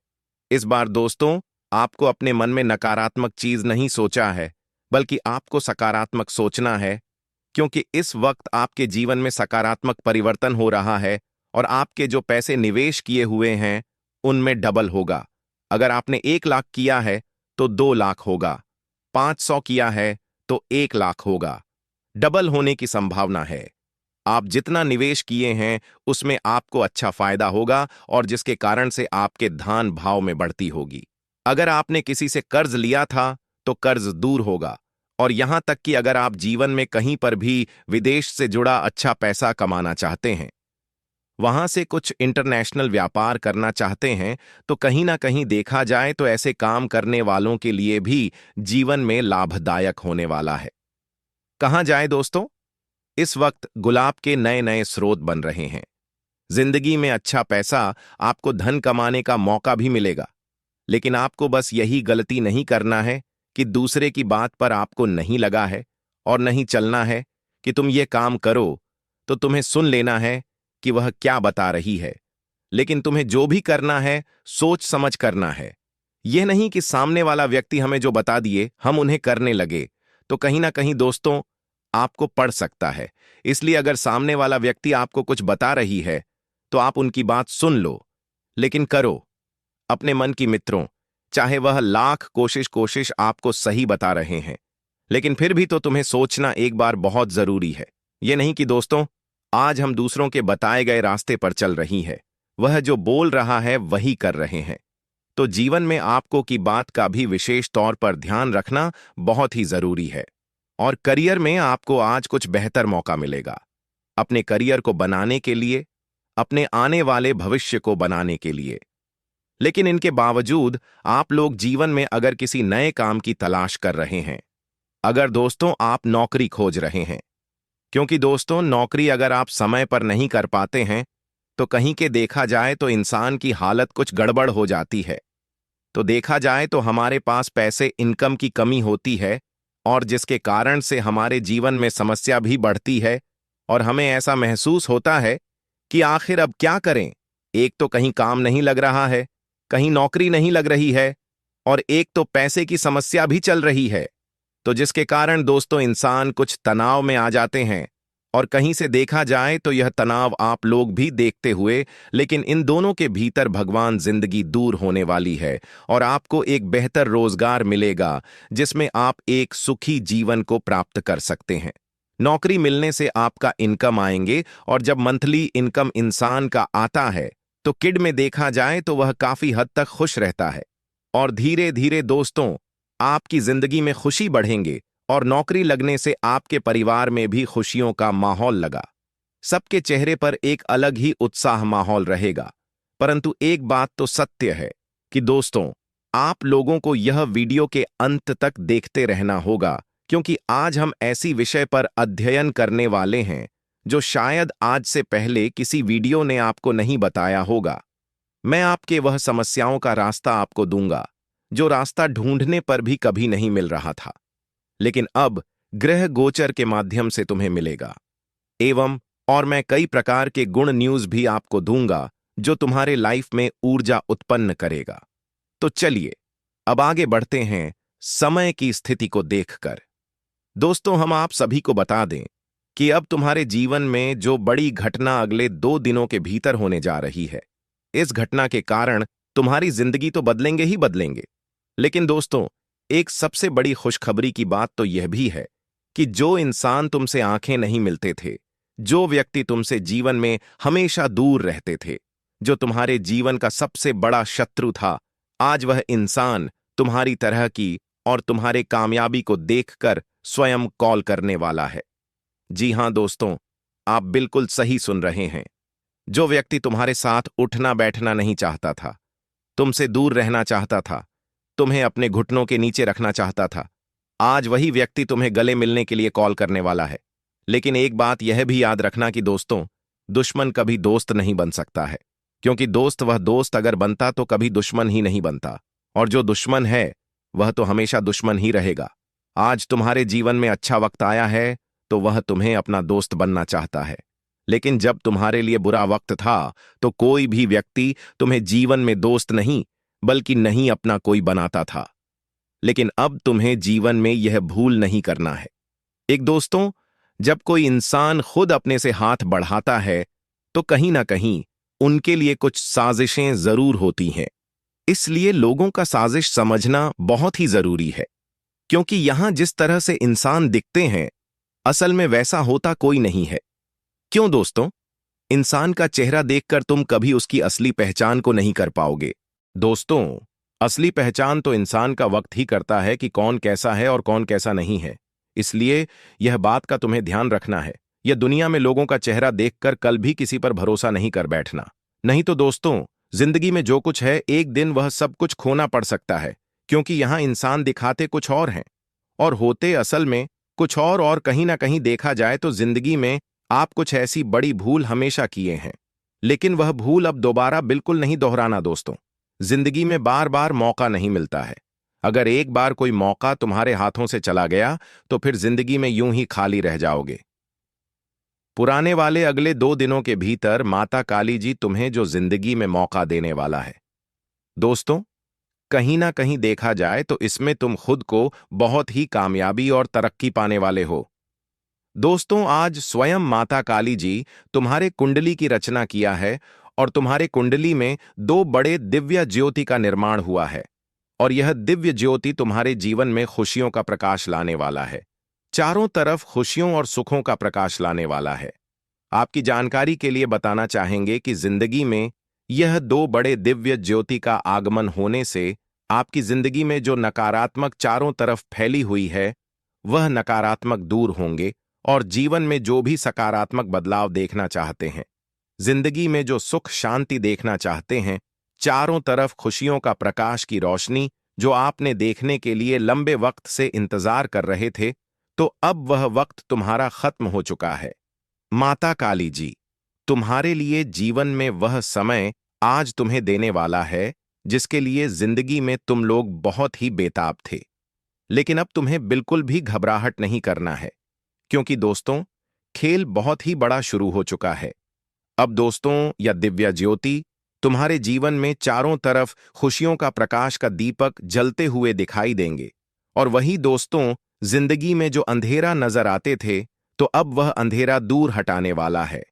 इस बार दोस्तों, आपको अपने मन में नकारात्मक चीज नहीं सोचा है, बल्कि आपको सकारात्मक सोचना है, क्योंकि इस वक्त आपके जीवन में सकारात्मक परिवर्तन हो रहा है, और आपके जो पैसे निवेश किए हुए हैं, उनमें डबल होगा। अगर आपने 1 लाख किया है तो 2 लाख होगा, 500 किया है तो 1 लाख होगा। डबल होने की संभावना है। आप जितना निवेश किए हैं उसमें आपको अच्छा फायदा होगा, और जिसके कारण से आपके धन भाव में बढ़ती होगी। अगर आपने किसी से कर्ज लिया था तो कर्ज दूर होगा, और यहां तक कि अगर आप जीवन में कहीं पर भी विदेश से जुड़ा अच्छा पैसा कमाना चाहते हैं, वहां से कुछ इंटरनेशनल व्यापार करना चाहते हैं, तो कहीं ना कहीं देखा जाए तो ऐसे काम करने वालों के लिए भी जीवन में लाभदायक होने वाला है। कहां जाए दोस्तों? इस वक्त गुलाब के नए नए स्रोत बन रहे हैं। जिंदगी में अच्छा पैसा, आपको धन कमाने का मौका भी मिलेगा, लेकिन आपको बस यही गलती नहीं करना है कि दूसरे की बात पर आपको नहीं लगा है और नहीं चलना है कि तुम ये काम करो, तो तुम्हें सुन लेना है कि वह क्या बता रही है। लेकिन तुम्हें जो भी करना है, सोच समझ करना है। यह नहीं कि सामने वाला व्यक्ति हमें जो बता दिए हम उन्हें करने लगे, तो कहीं ना कहीं दोस्तों आपको पड़ सकता है। इसलिए अगर सामने वाला व्यक्ति आपको कुछ बता रही है, तो आप उनकी बात सुन लो, लेकिन करो। अपने मन की मित्रों, चाहे वह लाख कोशिश कोशिश आपको सही बता रहे हैं, लेकिन फिर भी तो तुम्हें सोचना एक बार बहुत जरूरी है। ये नहीं कि दोस्तों, आज हम दूसरों के बताए गए रास्ते पर चल रही है, वह जो बोल रहा है वही कर रहे हैं। तो जीवन में आपको की बात का भी विशेष तौर पर ध्यान रखना बहुत ही जरूरी है। और करियर में आपको आज कुछ बेहतर मौका मिलेगा, अपने करियर को बनाने के लिए, अपने आने वाले भविष्य को बनाने के लिए। लेकिन इनके बावजूद आप लोग जीवन में अगर किसी नए काम की तलाश कर रहे हैं, अगर दोस्तों आप नौकरी खोज रहे हैं, क्योंकि दोस्तों नौकरी अगर आप समय पर नहीं कर पाते हैं तो कहीं के देखा जाए तो इंसान की हालत कुछ गड़बड़ हो जाती है। तो देखा जाए तो हमारे पास पैसे इनकम की कमी होती है, और जिसके कारण से हमारे जीवन में समस्या भी बढ़ती है, और हमें ऐसा महसूस होता है कि आखिर अब क्या करें। एक तो कहीं काम नहीं लग रहा है, कहीं नौकरी नहीं लग रही है, और एक तो पैसे की समस्या भी चल रही है। तो जिसके कारण दोस्तों इंसान कुछ तनाव में आ जाते हैं, और कहीं से देखा जाए तो यह तनाव आप लोग भी देखते हुए, लेकिन इन दोनों के भीतर भगवान जिंदगी दूर होने वाली है और आपको एक बेहतर रोजगार मिलेगा जिसमें आप एक सुखी जीवन को प्राप्त कर सकते हैं। नौकरी मिलने से आपका इनकम आएंगे, और जब मंथली इनकम इंसान का आता है तो किड में देखा जाए तो वह काफी हद तक खुश रहता है, और धीरे धीरे दोस्तों आपकी जिंदगी में खुशी बढ़ेंगे, और नौकरी लगने से आपके परिवार में भी खुशियों का माहौल लगा। सबके चेहरे पर एक अलग ही उत्साह माहौल रहेगा। परंतु एक बात तो सत्य है कि दोस्तों आप लोगों को यह वीडियो के अंत तक देखते रहना होगा, क्योंकि आज हम ऐसी विषय पर अध्ययन करने वाले हैं जो शायद आज से पहले किसी वीडियो ने आपको नहीं बताया होगा। मैं आपके वह समस्याओं का रास्ता आपको दूंगा जो रास्ता ढूंढने पर भी कभी नहीं मिल रहा था, लेकिन अब ग्रह गोचर के माध्यम से तुम्हें मिलेगा। एवं और मैं कई प्रकार के गुण न्यूज भी आपको दूंगा जो तुम्हारे लाइफ में ऊर्जा उत्पन्न करेगा। तो चलिए अब आगे बढ़ते हैं समय की स्थिति को देखकर। दोस्तों हम आप सभी को बता दें कि अब तुम्हारे जीवन में जो बड़ी घटना अगले 2 दिनों के भीतर होने जा रही है, इस घटना के कारण तुम्हारी जिंदगी तो बदलेंगे ही बदलेंगे। लेकिन दोस्तों एक सबसे बड़ी खुशखबरी की बात तो यह भी है कि जो इंसान तुमसे आंखें नहीं मिलते थे, जो व्यक्ति तुमसे जीवन में हमेशा दूर रहते थे, जो तुम्हारे जीवन का सबसे बड़ा शत्रु था, आज वह इंसान तुम्हारी तरह की और तुम्हारे कामयाबी को देखकर स्वयं कॉल करने वाला है। जी हां दोस्तों, आप बिल्कुल सही सुन रहे हैं। जो व्यक्ति तुम्हारे साथ उठना बैठना नहीं चाहता था, तुमसे दूर रहना चाहता था, तुम्हें अपने घुटनों के नीचे रखना चाहता था, आज वही व्यक्ति तुम्हें गले मिलने के लिए कॉल करने वाला है। लेकिन एक बात यह भी याद रखना कि दोस्तों दुश्मन कभी दोस्त नहीं बन सकता है, क्योंकि दोस्त वह दोस्त अगर बनता तो कभी दुश्मन ही नहीं बनता, और जो दुश्मन है वह तो हमेशा दुश्मन ही रहेगा। आज तुम्हारे जीवन में अच्छा वक्त आया है तो वह तुम्हें अपना दोस्त बनना चाहता है, लेकिन जब तुम्हारे लिए बुरा वक्त था तो कोई भी व्यक्ति तुम्हें जीवन में दोस्त नहीं बल्कि नहीं अपना कोई बनाता था। लेकिन अब तुम्हें जीवन में यह भूल नहीं करना है। एक दोस्तों जब कोई इंसान खुद अपने से हाथ बढ़ाता है तो कहीं ना कहीं उनके लिए कुछ साजिशें जरूर होती हैं। इसलिए लोगों का साजिश समझना बहुत ही जरूरी है, क्योंकि यहां जिस तरह से इंसान दिखते हैं असल में वैसा होता कोई नहीं है। क्यों दोस्तों? इंसान का चेहरा देखकर तुम कभी उसकी असली पहचान को नहीं कर पाओगे। दोस्तों असली पहचान तो इंसान का वक्त ही करता है कि कौन कैसा है और कौन कैसा नहीं है। इसलिए यह बात का तुम्हें ध्यान रखना है। यह दुनिया में लोगों का चेहरा देखकर कल भी किसी पर भरोसा नहीं कर बैठना। नहीं तो दोस्तों जिंदगी में जो कुछ है एक दिन वह सब कुछ खोना पड़ सकता है, क्योंकि यहां इंसान दिखाते कुछ और हैं और होते असल में कुछ और कहीं ना कहीं देखा जाए तो जिंदगी में आप कुछ ऐसी बड़ी भूल हमेशा किए हैं, लेकिन वह भूल अब दोबारा बिल्कुल नहीं दोहराना। दोस्तों जिंदगी में बार बार मौका नहीं मिलता है। अगर एक बार कोई मौका तुम्हारे हाथों से चला गया तो फिर जिंदगी में यूं ही खाली रह जाओगे। पुराने वाले अगले 2 दिनों के भीतर माता काली जी तुम्हें जो जिंदगी में मौका देने वाला है, दोस्तों कहीं ना कहीं देखा जाए तो इसमें तुम खुद को बहुत ही कामयाबी और तरक्की पाने वाले हो। दोस्तों आज स्वयं माता काली जी तुम्हारे कुंडली की रचना किया है और तुम्हारे कुंडली में दो बड़े दिव्य ज्योति का निर्माण हुआ है, और यह दिव्य ज्योति तुम्हारे जीवन में खुशियों का प्रकाश लाने वाला है। चारों तरफ खुशियों और सुखों का प्रकाश लाने वाला है। आपकी जानकारी के लिए बताना चाहेंगे कि जिंदगी में यह दो बड़े दिव्य ज्योति का आगमन होने से आपकी जिंदगी में जो नकारात्मक चारों तरफ फैली हुई है, वह नकारात्मक दूर होंगे, और जीवन में जो भी सकारात्मक बदलाव देखना चाहते हैं, जिंदगी में जो सुख शांति देखना चाहते हैं, चारों तरफ खुशियों का प्रकाश की रोशनी जो आपने देखने के लिए लंबे वक्त से इंतजार कर रहे थे, तो अब वह वक्त तुम्हारा खत्म हो चुका है। माता काली जी तुम्हारे लिए जीवन में वह समय आज तुम्हें देने वाला है जिसके लिए जिंदगी में तुम लोग बहुत ही बेताब थे। लेकिन अब तुम्हें बिल्कुल भी घबराहट नहीं करना है, क्योंकि दोस्तों, खेल बहुत ही बड़ा शुरू हो चुका है। अब दोस्तों, या दिव्य ज्योति तुम्हारे जीवन में चारों तरफ खुशियों का प्रकाश का दीपक जलते हुए दिखाई देंगे, और वही दोस्तों, जिंदगी में जो अंधेरा नजर आते थे, तो अब वह अंधेरा दूर हटाने वाला है।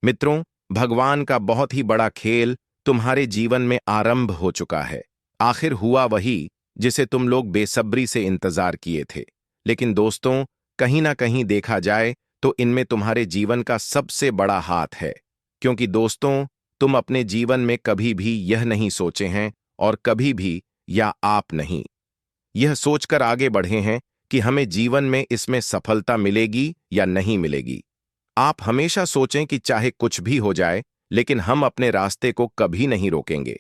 मित्रों, भगवान का बहुत ही बड़ा खेल तुम्हारे जीवन में आरंभ हो चुका है। आखिर हुआ वही जिसे तुम लोग बेसब्री से इंतजार किए थे। लेकिन दोस्तों, कहीं ना कहीं देखा जाए तो इनमें तुम्हारे जीवन का सबसे बड़ा हाथ है, क्योंकि दोस्तों, तुम अपने जीवन में कभी भी यह नहीं सोचे हैं, और कभी भी या आप नहीं यह सोचकर आगे बढ़े हैं कि हमें जीवन में इसमें सफलता मिलेगी या नहीं मिलेगी। आप हमेशा सोचें कि चाहे कुछ भी हो जाए, लेकिन हम अपने रास्ते को कभी नहीं रोकेंगे।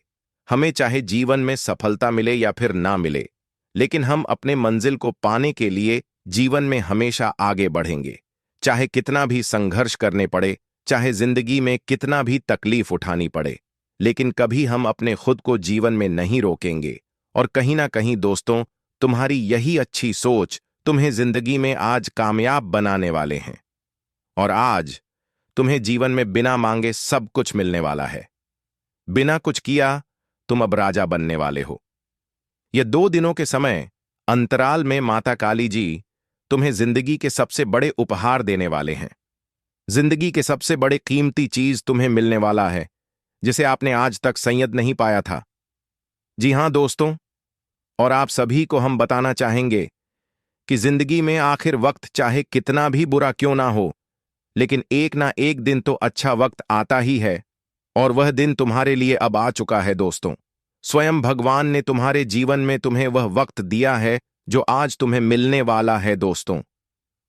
हमें चाहे जीवन में सफलता मिले या फिर ना मिले, लेकिन हम अपने मंजिल को पाने के लिए जीवन में हमेशा आगे बढ़ेंगे, चाहे कितना भी संघर्ष करने पड़े, चाहे जिंदगी में कितना भी तकलीफ उठानी पड़े, लेकिन कभी हम अपने खुद को जीवन में नहीं रोकेंगे। और कहीं ना कहीं दोस्तों, तुम्हारी यही अच्छी सोच तुम्हें जिंदगी में आज कामयाब बनाने वाले हैं, और आज तुम्हें जीवन में बिना मांगे सब कुछ मिलने वाला है। बिना कुछ किया तुम अब राजा बनने वाले हो। ये 2 दिनों के समय अंतराल में माता काली जी तुम्हें जिंदगी के सबसे बड़े उपहार देने वाले हैं। जिंदगी के सबसे बड़े कीमती चीज तुम्हें मिलने वाला है, जिसे आपने आज तक संयत नहीं पाया था। जी हां दोस्तों, और आप सभी को हम बताना चाहेंगे कि जिंदगी में आखिर वक्त चाहे कितना भी बुरा क्यों ना हो, लेकिन एक ना एक दिन तो अच्छा वक्त आता ही है, और वह दिन तुम्हारे लिए अब आ चुका है दोस्तों। स्वयं भगवान ने तुम्हारे जीवन में तुम्हें वह वक्त दिया है जो आज तुम्हें मिलने वाला है दोस्तों।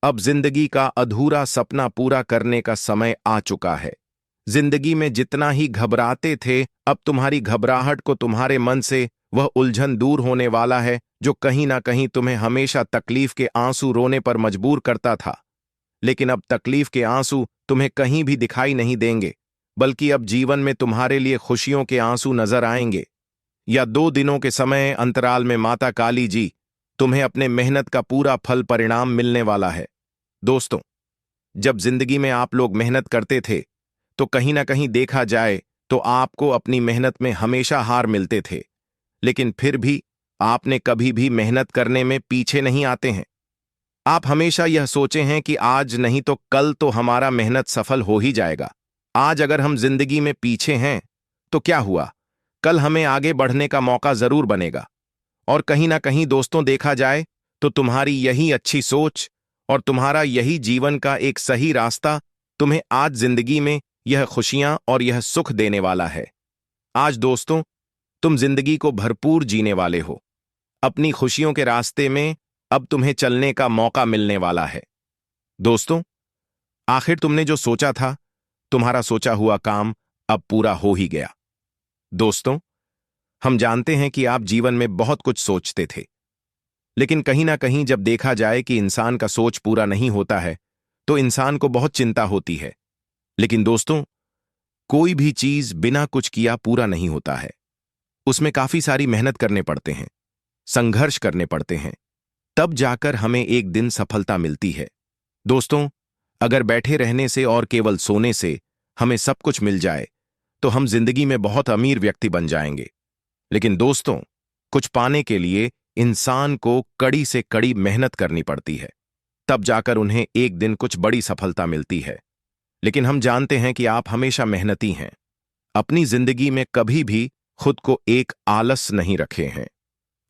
अब जिंदगी का अधूरा सपना पूरा करने का समय आ चुका है। जिंदगी में जितना ही घबराते थे, अब तुम्हारी घबराहट को तुम्हारे मन से वह उलझन दूर होने वाला है जो कहीं ना कहीं तुम्हें हमेशा तकलीफ के आंसू रोने पर मजबूर करता था। लेकिन अब तकलीफ के आंसू तुम्हें कहीं भी दिखाई नहीं देंगे, बल्कि अब जीवन में तुम्हारे लिए खुशियों के आंसू नजर आएंगे। या 2 दिनों के समय अंतराल में माता काली जी तुम्हें अपने मेहनत का पूरा फल परिणाम मिलने वाला है। दोस्तों, जब जिंदगी में आप लोग मेहनत करते थे, तो कहीं ना कहीं देखा जाए तो आपको अपनी मेहनत में हमेशा हार मिलते थे, लेकिन फिर भी आपने कभी भी मेहनत करने में पीछे नहीं आते हैं। आप हमेशा यह सोचे हैं कि आज नहीं तो कल तो हमारा मेहनत सफल हो ही जाएगा। आज अगर हम जिंदगी में पीछे हैं तो क्या हुआ, कल हमें आगे बढ़ने का मौका जरूर बनेगा। और कहीं ना कहीं दोस्तों देखा जाए तो तुम्हारी यही अच्छी सोच और तुम्हारा यही जीवन का एक सही रास्ता तुम्हें आज जिंदगी में यह खुशियां और यह सुख देने वाला है। आज दोस्तों, तुम जिंदगी को भरपूर जीने वाले हो। अपनी खुशियों के रास्ते में अब तुम्हें चलने का मौका मिलने वाला है। दोस्तों, आखिर तुमने जो सोचा था, तुम्हारा सोचा हुआ काम अब पूरा हो ही गया। दोस्तों, हम जानते हैं कि आप जीवन में बहुत कुछ सोचते थे, लेकिन कहीं ना कहीं जब देखा जाए कि इंसान का सोच पूरा नहीं होता है, तो इंसान को बहुत चिंता होती है। लेकिन दोस्तों, कोई भी चीज बिना कुछ किया पूरा नहीं होता है। उसमें काफी सारी मेहनत करने पड़ते हैं, संघर्ष करने पड़ते हैं, तब जाकर हमें एक दिन सफलता मिलती है। दोस्तों, अगर बैठे रहने से और केवल सोने से हमें सब कुछ मिल जाए, तो हम जिंदगी में बहुत अमीर व्यक्ति बन जाएंगे। लेकिन दोस्तों, कुछ पाने के लिए इंसान को कड़ी से कड़ी मेहनत करनी पड़ती है, तब जाकर उन्हें एक दिन कुछ बड़ी सफलता मिलती है। लेकिन हम जानते हैं कि आप हमेशा मेहनती हैं। अपनी जिंदगी में कभी भी खुद को एक आलस नहीं रखे हैं।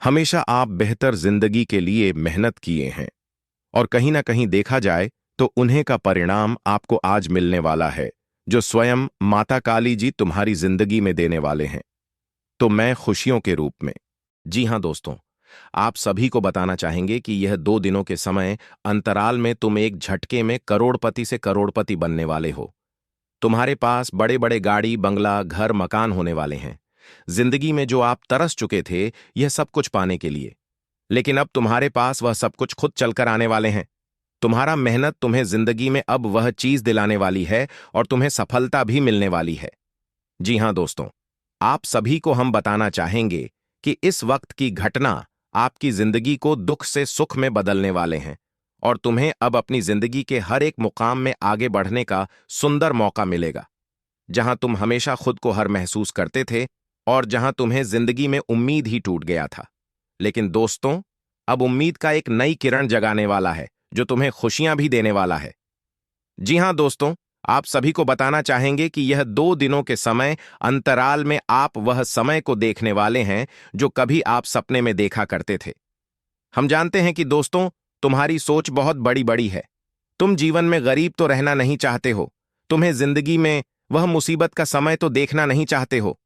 हमेशा आप बेहतर जिंदगी के लिए मेहनत किए हैं और कहीं ना कहीं देखा जाए तो उन्हें का परिणाम आपको आज मिलने वाला है, जो स्वयं माता काली जी तुम्हारी जिंदगी में देने वाले हैं। तो मैं खुशियों के रूप में, जी हां दोस्तों, आप सभी को बताना चाहेंगे कि यह 2 दिनों के समय अंतराल में तुम एक झटके में करोड़पति से करोड़पति बनने वाले हो। तुम्हारे पास बड़े बड़े गाड़ी, बंगला, घर, मकान होने वाले हैं। जिंदगी में जो आप तरस चुके थे यह सब कुछ पाने के लिए, लेकिन अब तुम्हारे पास वह सब कुछ खुद चलकर आने वाले हैं। तुम्हारा मेहनत तुम्हें जिंदगी में अब वह चीज दिलाने वाली है और तुम्हें सफलता भी मिलने वाली है। जी हां दोस्तों, आप सभी को हम बताना चाहेंगे कि इस वक्त की घटना आपकी जिंदगी को दुख से सुख में बदलने वाले हैं और तुम्हें अब अपनी जिंदगी के हर एक मुकाम में आगे बढ़ने का सुंदर मौका मिलेगा। जहां तुम हमेशा खुद को हर महसूस करते थे और जहां तुम्हें जिंदगी में उम्मीद ही टूट गया था, लेकिन दोस्तों, अब उम्मीद का एक नई किरण जगाने वाला है जो तुम्हें खुशियां भी देने वाला है। जी हां दोस्तों, आप सभी को बताना चाहेंगे कि यह 2 दिनों के समय अंतराल में आप वह समय को देखने वाले हैं जो कभी आप सपने में देखा करते थे। हम जानते हैं कि दोस्तों, तुम्हारी सोच बहुत बड़ी बड़ी है। तुम जीवन में गरीब तो रहना नहीं चाहते हो, तुम्हें जिंदगी में वह मुसीबत का समय तो देखना नहीं चाहते हो।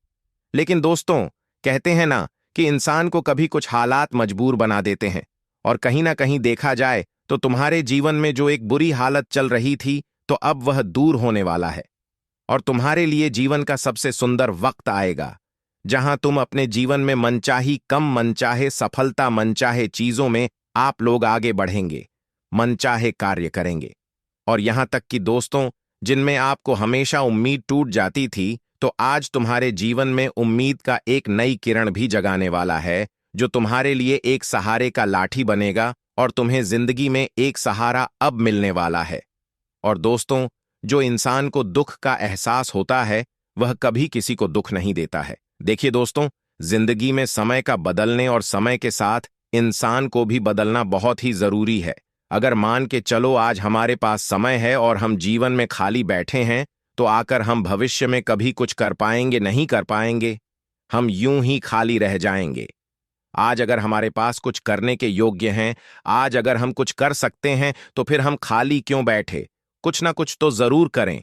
लेकिन दोस्तों, कहते हैं ना कि इंसान को कभी कुछ हालात मजबूर बना देते हैं, और कहीं ना कहीं देखा जाए तो तुम्हारे जीवन में जो एक बुरी हालत चल रही थी तो अब वह दूर होने वाला है और तुम्हारे लिए जीवन का सबसे सुंदर वक्त आएगा, जहां तुम अपने जीवन में मनचाही, कम मनचाहे सफलता, मनचाहे चीजों में आप लोग आगे बढ़ेंगे, मनचाहे कार्य करेंगे। और यहां तक कि दोस्तों, जिनमें आपको हमेशा उम्मीद टूट जाती थी, तो आज तुम्हारे जीवन में उम्मीद का एक नई किरण भी जगाने वाला है, जो तुम्हारे लिए एक सहारे का लाठी बनेगा और तुम्हें जिंदगी में एक सहारा अब मिलने वाला है। और दोस्तों, जो इंसान को दुख का एहसास होता है वह कभी किसी को दुख नहीं देता है। देखिए दोस्तों, जिंदगी में समय का बदलने और समय के साथ इंसान को भी बदलना बहुत ही जरूरी है। अगर मान के चलो आज हमारे पास समय है और हम जीवन में खाली बैठे हैं, तो आकर हम भविष्य में कभी कुछ कर पाएंगे? नहीं कर पाएंगे। हम यूं ही खाली रह जाएंगे। आज अगर हमारे पास कुछ करने के योग्य हैं, आज अगर हम कुछ कर सकते हैं, तो फिर हम खाली क्यों बैठे? कुछ ना कुछ तो जरूर करें,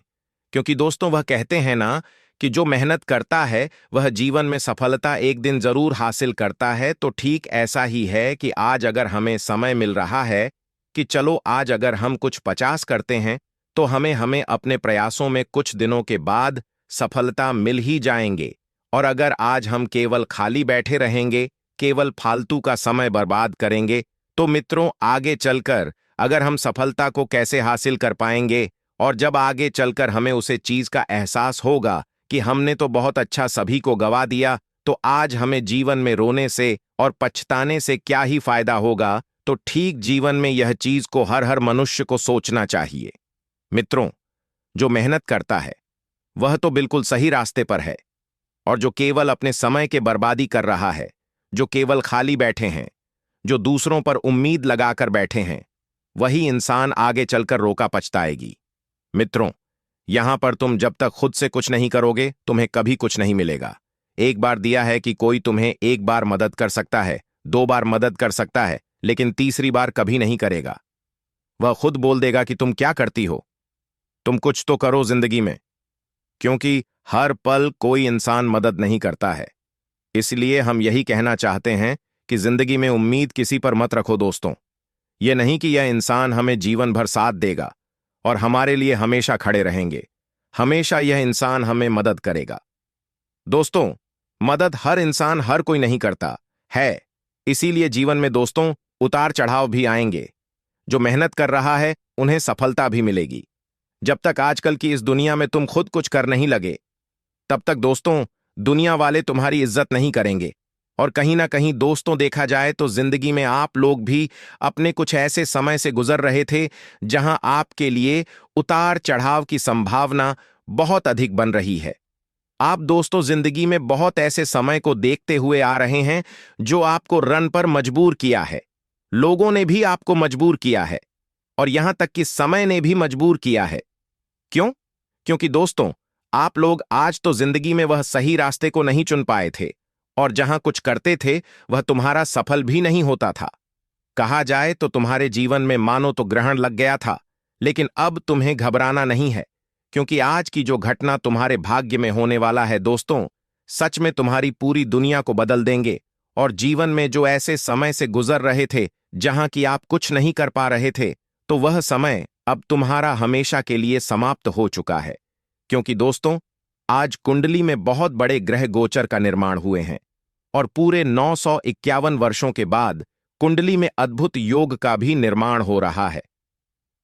क्योंकि दोस्तों, वह कहते हैं ना कि जो मेहनत करता है वह जीवन में सफलता एक दिन जरूर हासिल करता है। तो ठीक ऐसा ही है कि आज अगर हमें समय मिल रहा है कि चलो आज अगर हम कुछ 50 करते हैं, तो हमें हमें अपने प्रयासों में कुछ दिनों के बाद सफलता मिल ही जाएंगे। और अगर आज हम केवल खाली बैठे रहेंगे, केवल फालतू का समय बर्बाद करेंगे, तो मित्रों, आगे चलकर अगर हम सफलता को कैसे हासिल कर पाएंगे? और जब आगे चलकर हमें उसे चीज का एहसास होगा कि हमने तो बहुत अच्छा सभी को गवा दिया, तो आज हमें जीवन में रोने से और पछताने से क्या ही फायदा होगा? तो ठीक जीवन में यह चीज को हर हर मनुष्य को सोचना चाहिए। मित्रों, जो मेहनत करता है वह तो बिल्कुल सही रास्ते पर है, और जो केवल अपने समय के बर्बादी कर रहा है, जो केवल खाली बैठे हैं, जो दूसरों पर उम्मीद लगाकर बैठे हैं, वही इंसान आगे चलकर रोका पछताएगी। मित्रों, यहां पर तुम जब तक खुद से कुछ नहीं करोगे, तुम्हें कभी कुछ नहीं मिलेगा। एक बार दिया है कि कोई तुम्हें एक बार मदद कर सकता है, 2 बार मदद कर सकता है, लेकिन तीसरी बार कभी नहीं करेगा। वह खुद बोल देगा कि तुम क्या करती हो, तुम कुछ तो करो जिंदगी में, क्योंकि हर पल कोई इंसान मदद नहीं करता है। इसलिए हम यही कहना चाहते हैं कि जिंदगी में उम्मीद किसी पर मत रखो दोस्तों। यह नहीं कि यह इंसान हमें जीवन भर साथ देगा और हमारे लिए हमेशा खड़े रहेंगे। हमेशा यह इंसान हमें मदद करेगा। दोस्तों, मदद हर इंसान, हर कोई नहीं करता है। इसीलिए जीवन में दोस्तों उतार चढ़ाव भी आएंगे। जो मेहनत कर रहा है उन्हें सफलता भी मिलेगी। जब तक आजकल की इस दुनिया में तुम खुद कुछ कर नहीं लगे, तब तक दोस्तों दुनिया वाले तुम्हारी इज्जत नहीं करेंगे। और कहीं ना कहीं दोस्तों, देखा जाए तो जिंदगी में आप लोग भी अपने कुछ ऐसे समय से गुजर रहे थे जहां आपके लिए उतार चढ़ाव की संभावना बहुत अधिक बन रही है। आप दोस्तों जिंदगी में बहुत ऐसे समय को देखते हुए आ रहे हैं जो आपको रन पर मजबूर किया है। लोगों ने भी आपको मजबूर किया है और यहां तक कि समय ने भी मजबूर किया है। क्यों? क्योंकि दोस्तों, आप लोग आज तो जिंदगी में वह सही रास्ते को नहीं चुन पाए थे, और जहां कुछ करते थे वह तुम्हारा सफल भी नहीं होता था। कहा जाए तो तुम्हारे जीवन में मानो तो ग्रहण लग गया था, लेकिन अब तुम्हें घबराना नहीं है, क्योंकि आज की जो घटना तुम्हारे भाग्य में होने वाला है दोस्तों, सच में तुम्हारी पूरी दुनिया को बदल देंगे। और जीवन में जो ऐसे समय से गुजर रहे थे जहां कि आप कुछ नहीं कर पा रहे थे, तो वह समय अब तुम्हारा हमेशा के लिए समाप्त हो चुका है। क्योंकि दोस्तों, आज कुंडली में बहुत बड़े ग्रह गोचर का निर्माण हुए हैं, और पूरे 951 वर्षों के बाद कुंडली में अद्भुत योग का भी निर्माण हो रहा है।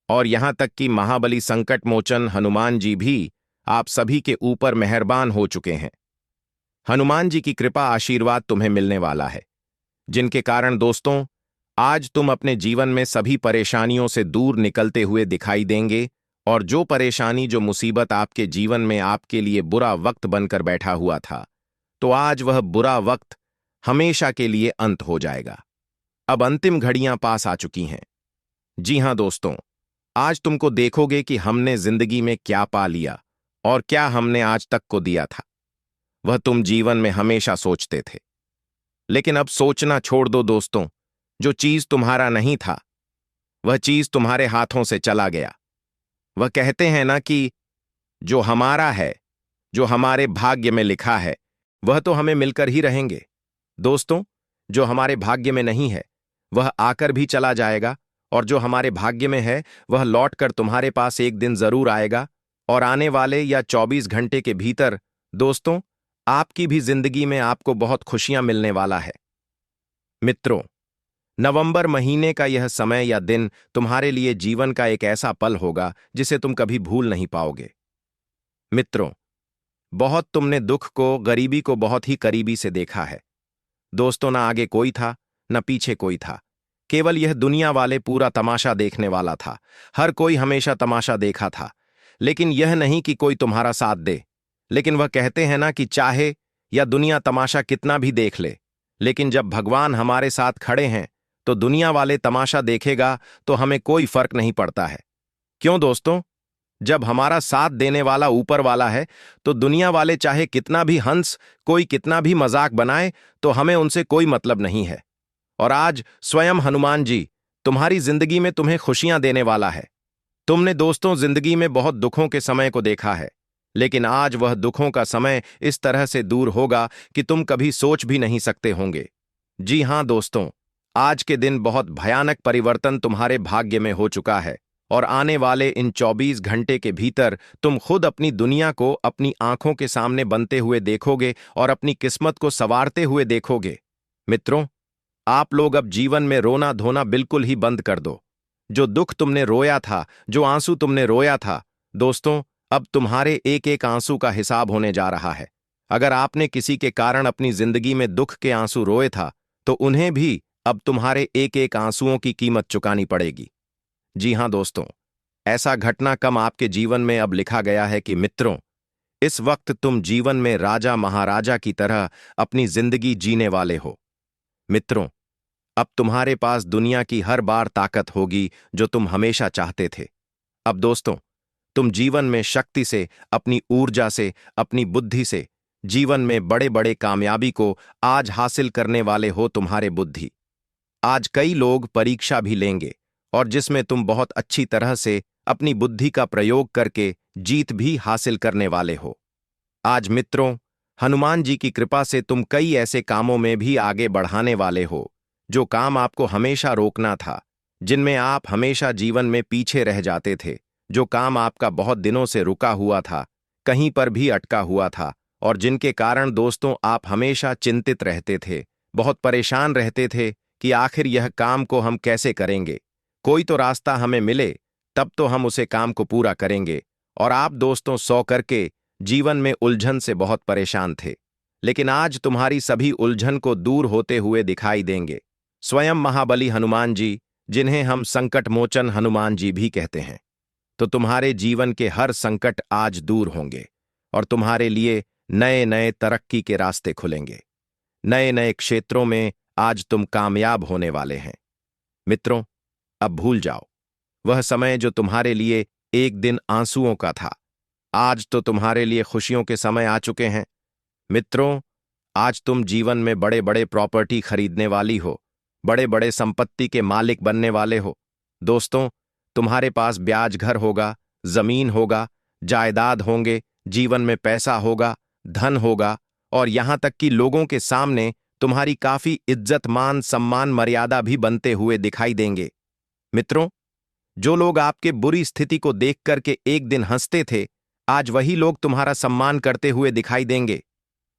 और यहां तक कि महाबली संकट मोचन हनुमान जी भी आप सभी के ऊपर मेहरबान हो चुके हैं। हनुमान जी की कृपा आशीर्वाद तुम्हें मिलने वाला है, जिनके कारण दोस्तों आज तुम अपने जीवन में सभी परेशानियों से दूर निकलते हुए दिखाई देंगे। और जो परेशानी, जो मुसीबत आपके जीवन में आपके लिए बुरा वक्त बनकर बैठा हुआ था, तो आज वह बुरा वक्त हमेशा के लिए अंत हो जाएगा। अब अंतिम घड़ियां पास आ चुकी हैं। जी हां दोस्तों, आज तुमको देखोगे कि हमने जिंदगी में क्या पा लिया और क्या हमने आज तक को दिया था, वह तुम जीवन में हमेशा सोचते थे। लेकिन अब सोचना छोड़ दो दोस्तों। जो चीज तुम्हारा नहीं था, वह चीज तुम्हारे हाथों से चला गया। वह कहते हैं ना कि जो हमारा है, जो हमारे भाग्य में लिखा है, वह तो हमें मिलकर ही रहेंगे। दोस्तों, जो हमारे भाग्य में नहीं है वह आकर भी चला जाएगा, और जो हमारे भाग्य में है वह लौटकर तुम्हारे पास एक दिन जरूर आएगा। और आने वाले या 24 घंटे के भीतर दोस्तों, आपकी भी जिंदगी में आपको बहुत खुशियां मिलने वाला है। मित्रों, नवंबर महीने का यह समय या दिन तुम्हारे लिए जीवन का एक ऐसा पल होगा जिसे तुम कभी भूल नहीं पाओगे। मित्रों, बहुत तुमने दुख को, गरीबी को बहुत ही करीबी से देखा है। दोस्तों, ना आगे कोई था न पीछे कोई था, केवल यह दुनिया वाले पूरा तमाशा देखने वाला था। हर कोई हमेशा तमाशा देखा था, लेकिन यह नहीं कि कोई तुम्हारा साथ दे। लेकिन वह कहते हैं ना कि चाहे या दुनिया तमाशा कितना भी देख ले, लेकिन जब भगवान हमारे साथ खड़े हैं तो दुनिया वाले तमाशा देखेगा तो हमें कोई फर्क नहीं पड़ता है। क्यों दोस्तों? जब हमारा साथ देने वाला ऊपर वाला है तो दुनिया वाले चाहे कितना भी हंस, कोई कितना भी मजाक बनाए, तो हमें उनसे कोई मतलब नहीं है। और आज स्वयं हनुमान जी तुम्हारी जिंदगी में तुम्हें खुशियां देने वाला है। तुमने दोस्तों जिंदगी में बहुत दुखों के समय को देखा है, लेकिन आज वह दुखों का समय इस तरह से दूर होगा कि तुम कभी सोच भी नहीं सकते होंगे। जी हां दोस्तों, आज के दिन बहुत भयानक परिवर्तन तुम्हारे भाग्य में हो चुका है, और आने वाले इन 24 घंटे के भीतर तुम खुद अपनी दुनिया को अपनी आंखों के सामने बनते हुए देखोगे और अपनी किस्मत को संवारते हुए देखोगे। मित्रों, आप लोग अब जीवन में रोना धोना बिल्कुल ही बंद कर दो। जो दुख तुमने रोया था, जो आंसू तुमने रोया था, दोस्तों अब तुम्हारे एक एक आंसू का हिसाब होने जा रहा है। अगर आपने किसी के कारण अपनी जिंदगी में दुख के आंसू रोए था, तो उन्हें भी अब तुम्हारे एक एक आंसुओं की कीमत चुकानी पड़ेगी। जी हां दोस्तों, ऐसा घटनाक्रम आपके जीवन में अब लिखा गया है कि मित्रों, इस वक्त तुम जीवन में राजा महाराजा की तरह अपनी जिंदगी जीने वाले हो। मित्रों, अब तुम्हारे पास दुनिया की हर बार ताकत होगी जो तुम हमेशा चाहते थे। अब दोस्तों, तुम जीवन में शक्ति से, अपनी ऊर्जा से, अपनी बुद्धि से जीवन में बड़े बड़े कामयाबी को आज हासिल करने वाले हो। तुम्हारे बुद्धि आज कई लोग परीक्षा भी लेंगे, और जिसमें तुम बहुत अच्छी तरह से अपनी बुद्धि का प्रयोग करके जीत भी हासिल करने वाले हो। आज मित्रों, हनुमान जी की कृपा से तुम कई ऐसे कामों में भी आगे बढ़ाने वाले हो जो काम आपको हमेशा रोकना था, जिनमें आप हमेशा जीवन में पीछे रह जाते थे, जो काम आपका बहुत दिनों से रुका हुआ था, कहीं पर भी अटका हुआ था, और जिनके कारण दोस्तों आप हमेशा चिंतित रहते थे, बहुत परेशान रहते थे कि आखिर यह काम को हम कैसे करेंगे, कोई तो रास्ता हमें मिले तब तो हम उसे काम को पूरा करेंगे। और आप दोस्तों सौ करके जीवन में उलझन से बहुत परेशान थे, लेकिन आज तुम्हारी सभी उलझन को दूर होते हुए दिखाई देंगे स्वयं महाबली हनुमान जी, जिन्हें हम संकट मोचन हनुमान जी भी कहते हैं। तो तुम्हारे जीवन के हर संकट आज दूर होंगे, और तुम्हारे लिए नए नए तरक्की के रास्ते खुलेंगे। नए नए क्षेत्रों में आज तुम कामयाब होने वाले हैं। मित्रों, अब भूल जाओ वह समय जो तुम्हारे लिए एक दिन आंसुओं का था, आज तो तुम्हारे लिए खुशियों के समय आ चुके हैं। मित्रों, आज तुम जीवन में बड़े बड़े प्रॉपर्टी खरीदने वाली हो, बड़े बड़े संपत्ति के मालिक बनने वाले हो। दोस्तों, तुम्हारे पास ब्याज घर होगा, जमीन होगा, जायदाद होंगे, जीवन में पैसा होगा, धन होगा, और यहां तक कि लोगों के सामने तुम्हारी काफी इज्जत मान सम्मान मर्यादा भी बनते हुए दिखाई देंगे। मित्रों, जो लोग आपके बुरी स्थिति को देख करके एक दिन हंसते थे, आज वही लोग तुम्हारा सम्मान करते हुए दिखाई देंगे।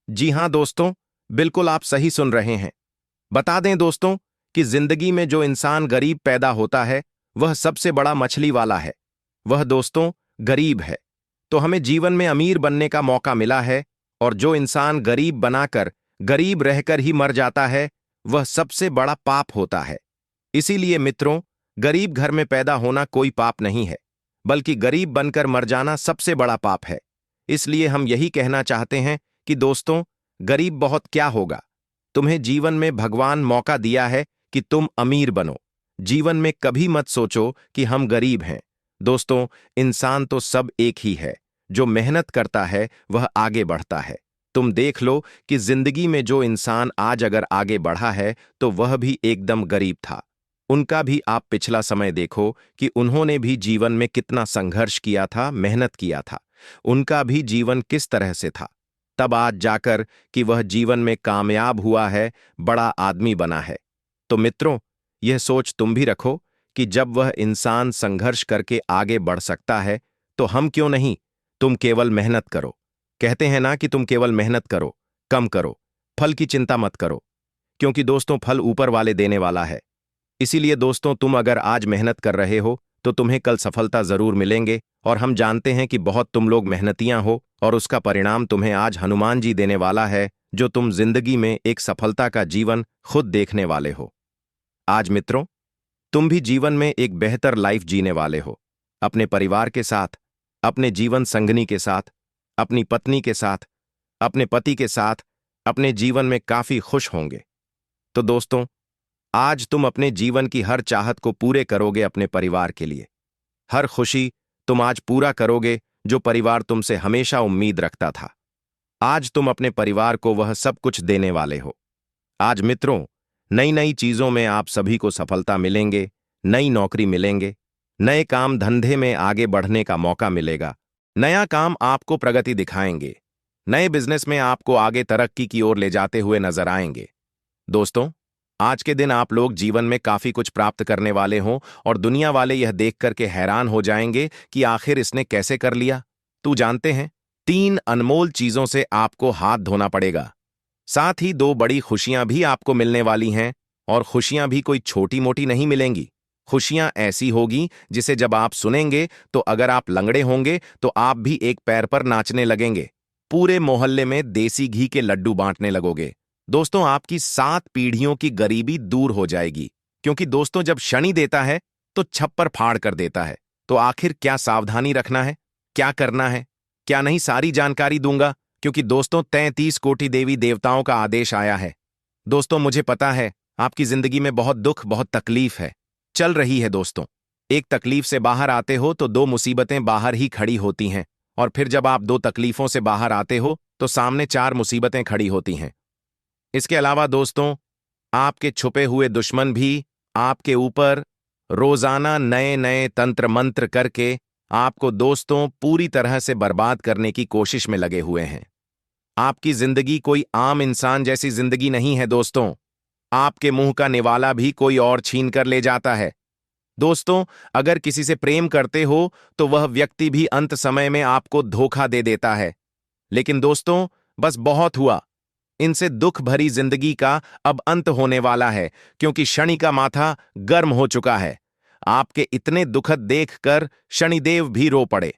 जी हां दोस्तों, बिल्कुल आप सही सुन रहे हैं। बता दें दोस्तों कि जिंदगी में जो इंसान गरीब पैदा होता है, वह सबसे बड़ा मछली वाला है। वह दोस्तों गरीब है, तो हमें जीवन में अमीर बनने का मौका मिला है, और जो इंसान गरीब बनाकर गरीब रहकर ही मर जाता है, वह सबसे बड़ा पाप होता है। इसीलिए मित्रों, गरीब घर में पैदा होना कोई पाप नहीं है, बल्कि गरीब बनकर मर जाना सबसे बड़ा पाप है। इसलिए हम यही कहना चाहते हैं कि दोस्तों, गरीब बहुत क्या होगा, तुम्हें जीवन में भगवान मौका दिया है कि तुम अमीर बनो। जीवन में कभी मत सोचो कि हम गरीब हैं। दोस्तों, इंसान तो सब एक ही है। जो मेहनत करता है वह आगे बढ़ता है। तुम देख लो कि जिंदगी में जो इंसान आज अगर आगे बढ़ा है, तो वह भी एकदम गरीब था। उनका भी आप पिछला समय देखो कि उन्होंने भी जीवन में कितना संघर्ष किया था, मेहनत किया था। उनका भी जीवन किस तरह से था, तब आज जाकर कि वह जीवन में कामयाब हुआ है, बड़ा आदमी बना है। तो मित्रों, यह सोच तुम भी रखो कि जब वह इंसान संघर्ष करके आगे बढ़ सकता है, तो हम क्यों नहीं। तुम केवल मेहनत करो। कहते हैं ना कि तुम केवल मेहनत करो, कम करो, फल की चिंता मत करो, क्योंकि दोस्तों फल ऊपर वाले देने वाला है। इसीलिए दोस्तों, तुम अगर आज मेहनत कर रहे हो तो तुम्हें कल सफलता जरूर मिलेंगे, और हम जानते हैं कि बहुत तुम लोग मेहनतियां हो, और उसका परिणाम तुम्हें आज हनुमान जी देने वाला है, जो तुम जिंदगी में एक सफलता का जीवन खुद देखने वाले हो। आज मित्रों, तुम भी जीवन में एक बेहतर लाइफ जीने वाले हो। अपने परिवार के साथ, अपने जीवन संगनी के साथ, अपनी पत्नी के साथ, अपने पति के साथ, अपने जीवन में काफी खुश होंगे। तो दोस्तों, आज तुम अपने जीवन की हर चाहत को पूरे करोगे अपने परिवार के लिए। हर खुशी तुम आज पूरा करोगे जो परिवार तुमसे हमेशा उम्मीद रखता था। आज तुम अपने परिवार को वह सब कुछ देने वाले हो। आज मित्रों, नई नई चीजों में आप सभी को सफलता मिलेंगे, नई नौकरी मिलेंगे, नए काम धंधे में आगे बढ़ने का मौका मिलेगा, नया काम आपको प्रगति दिखाएंगे, नए बिजनेस में आपको आगे तरक्की की ओर ले जाते हुए नजर आएंगे। दोस्तों, आज के दिन आप लोग जीवन में काफी कुछ प्राप्त करने वाले हों, और दुनिया वाले यह देख करके हैरान हो जाएंगे कि आखिर इसने कैसे कर लिया। तू जानते हैं, 3 अनमोल चीजों से आपको हाथ धोना पड़ेगा। साथ ही 2 बड़ी खुशियां भी आपको मिलने वाली हैं, और खुशियां भी कोई छोटी मोटी नहीं मिलेंगी। खुशियां ऐसी होगी जिसे जब आप सुनेंगे तो अगर आप लंगड़े होंगे तो आप भी एक पैर पर नाचने लगेंगे, पूरे मोहल्ले में देसी घी के लड्डू बांटने लगोगे। दोस्तों, आपकी 7 पीढ़ियों की गरीबी दूर हो जाएगी, क्योंकि दोस्तों जब शनि देता है तो छप्पर फाड़ कर देता है। तो आखिर क्या सावधानी रखना है, क्या करना है, क्या नहीं, सारी जानकारी दूंगा, क्योंकि दोस्तों 33 कोटि देवी देवताओं का आदेश आया है। दोस्तों, मुझे पता है आपकी जिंदगी में बहुत दुख, बहुत तकलीफ है, चल रही है। दोस्तों, एक तकलीफ से बाहर आते हो तो 2 मुसीबतें बाहर ही खड़ी होती हैं, और फिर जब आप 2 तकलीफों से बाहर आते हो तो सामने 4 मुसीबतें खड़ी होती हैं। इसके अलावा दोस्तों, आपके छुपे हुए दुश्मन भी आपके ऊपर रोजाना नए नए तंत्र मंत्र करके आपको दोस्तों पूरी तरह से बर्बाद करने की कोशिश में लगे हुए हैं। आपकी जिंदगी कोई आम इंसान जैसी जिंदगी नहीं है दोस्तों। आपके मुंह का निवाला भी कोई और छीन कर ले जाता है। दोस्तों, अगर किसी से प्रेम करते हो तो वह व्यक्ति भी अंत समय में आपको धोखा दे देता है। लेकिन दोस्तों, बस बहुत हुआ। इनसे दुख भरी जिंदगी का अब अंत होने वाला है, क्योंकि शनि का माथा गर्म हो चुका है। आपके इतने दुखद देखकर शनिदेव भी रो पड़े।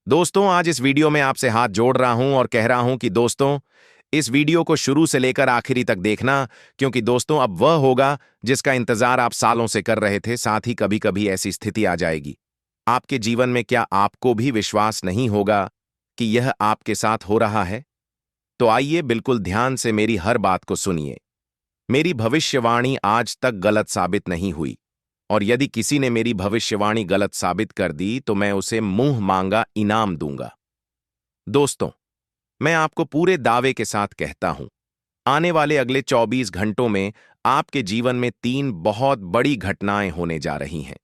दोस्तों, आज इस वीडियो में आपसे हाथ जोड़ रहा हूं और कह रहा हूं कि दोस्तों, इस वीडियो को शुरू से लेकर आखिरी तक देखना, क्योंकि दोस्तों अब वह होगा जिसका इंतजार आप सालों से कर रहे थे। साथ ही कभी कभी ऐसी स्थिति आ जाएगी आपके जीवन में, क्या आपको भी विश्वास नहीं होगा कि यह आपके साथ हो रहा है? तो आइए बिल्कुल ध्यान से मेरी हर बात को सुनिए। मेरी भविष्यवाणी आज तक गलत साबित नहीं हुई, और यदि किसी ने मेरी भविष्यवाणी गलत साबित कर दी तो मैं उसे मुंह मांगा इनाम दूंगा। दोस्तों, मैं आपको पूरे दावे के साथ कहता हूं, आने वाले अगले 24 घंटों में आपके जीवन में 3 बहुत बड़ी घटनाएं होने जा रही हैं।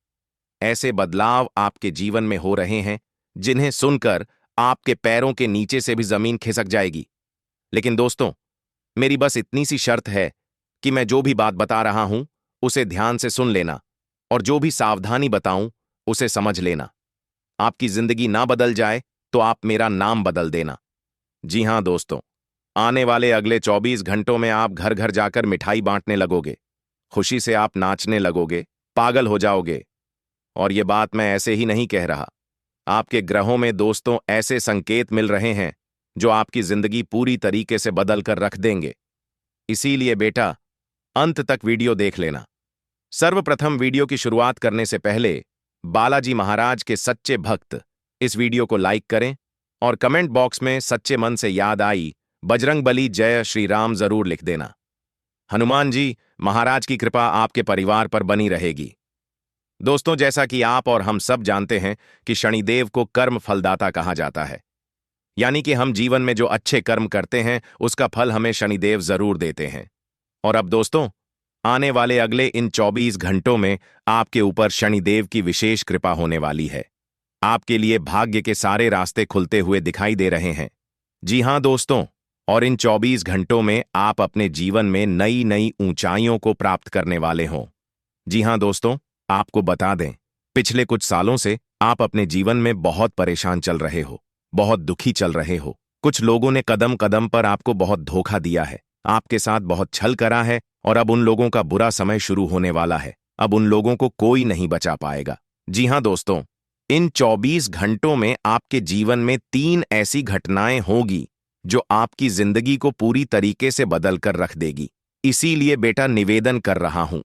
ऐसे बदलाव आपके जीवन में हो रहे हैं जिन्हें सुनकर आपके पैरों के नीचे से भी जमीन खिसक जाएगी। लेकिन दोस्तों, मेरी बस इतनी सी शर्त है कि मैं जो भी बात बता रहा हूं उसे ध्यान से सुन लेना और जो भी सावधानी बताऊं उसे समझ लेना। आपकी जिंदगी ना बदल जाए तो आप मेरा नाम बदल देना। जी हां दोस्तों, आने वाले अगले 24 घंटों में आप घर घर जाकर मिठाई बांटने लगोगे, खुशी से आप नाचने लगोगे, पागल हो जाओगे। और ये बात मैं ऐसे ही नहीं कह रहा। आपके ग्रहों में दोस्तों ऐसे संकेत मिल रहे हैं जो आपकी जिंदगी पूरी तरीके से बदल कर रख देंगे। इसीलिए बेटा, अंत तक वीडियो देख लेना। सर्वप्रथम वीडियो की शुरुआत करने से पहले बालाजी महाराज के सच्चे भक्त इस वीडियो को लाइक करें और कमेंट बॉक्स में सच्चे मन से याद आई बजरंगबली जय श्री राम जरूर लिख देना। हनुमान जी महाराज की कृपा आपके परिवार पर बनी रहेगी। दोस्तों, जैसा कि आप और हम सब जानते हैं कि शनिदेव को कर्म फलदाता कहा जाता है, यानी कि हम जीवन में जो अच्छे कर्म करते हैं उसका फल हमें शनिदेव जरूर देते हैं। और अब दोस्तों, आने वाले अगले इन 24 घंटों में आपके ऊपर शनिदेव की विशेष कृपा होने वाली है। आपके लिए भाग्य के सारे रास्ते खुलते हुए दिखाई दे रहे हैं। जी हां दोस्तों, और इन 24 घंटों में आप अपने जीवन में नई नई ऊंचाइयों को प्राप्त करने वाले हों। जी हां दोस्तों, आपको बता दें, पिछले कुछ सालों से आप अपने जीवन में बहुत परेशान चल रहे हो, बहुत दुखी चल रहे हो। कुछ लोगों ने कदम कदम पर आपको बहुत धोखा दिया है, आपके साथ बहुत छल करा है और अब उन लोगों का बुरा समय शुरू होने वाला है। अब उन लोगों को कोई नहीं बचा पाएगा। जी हां दोस्तों, इन 24 घंटों में आपके जीवन में 3 ऐसी घटनाएं होगी जो आपकी जिंदगी को पूरी तरीके से बदल कर रख देगी। इसीलिए बेटा, निवेदन कर रहा हूं,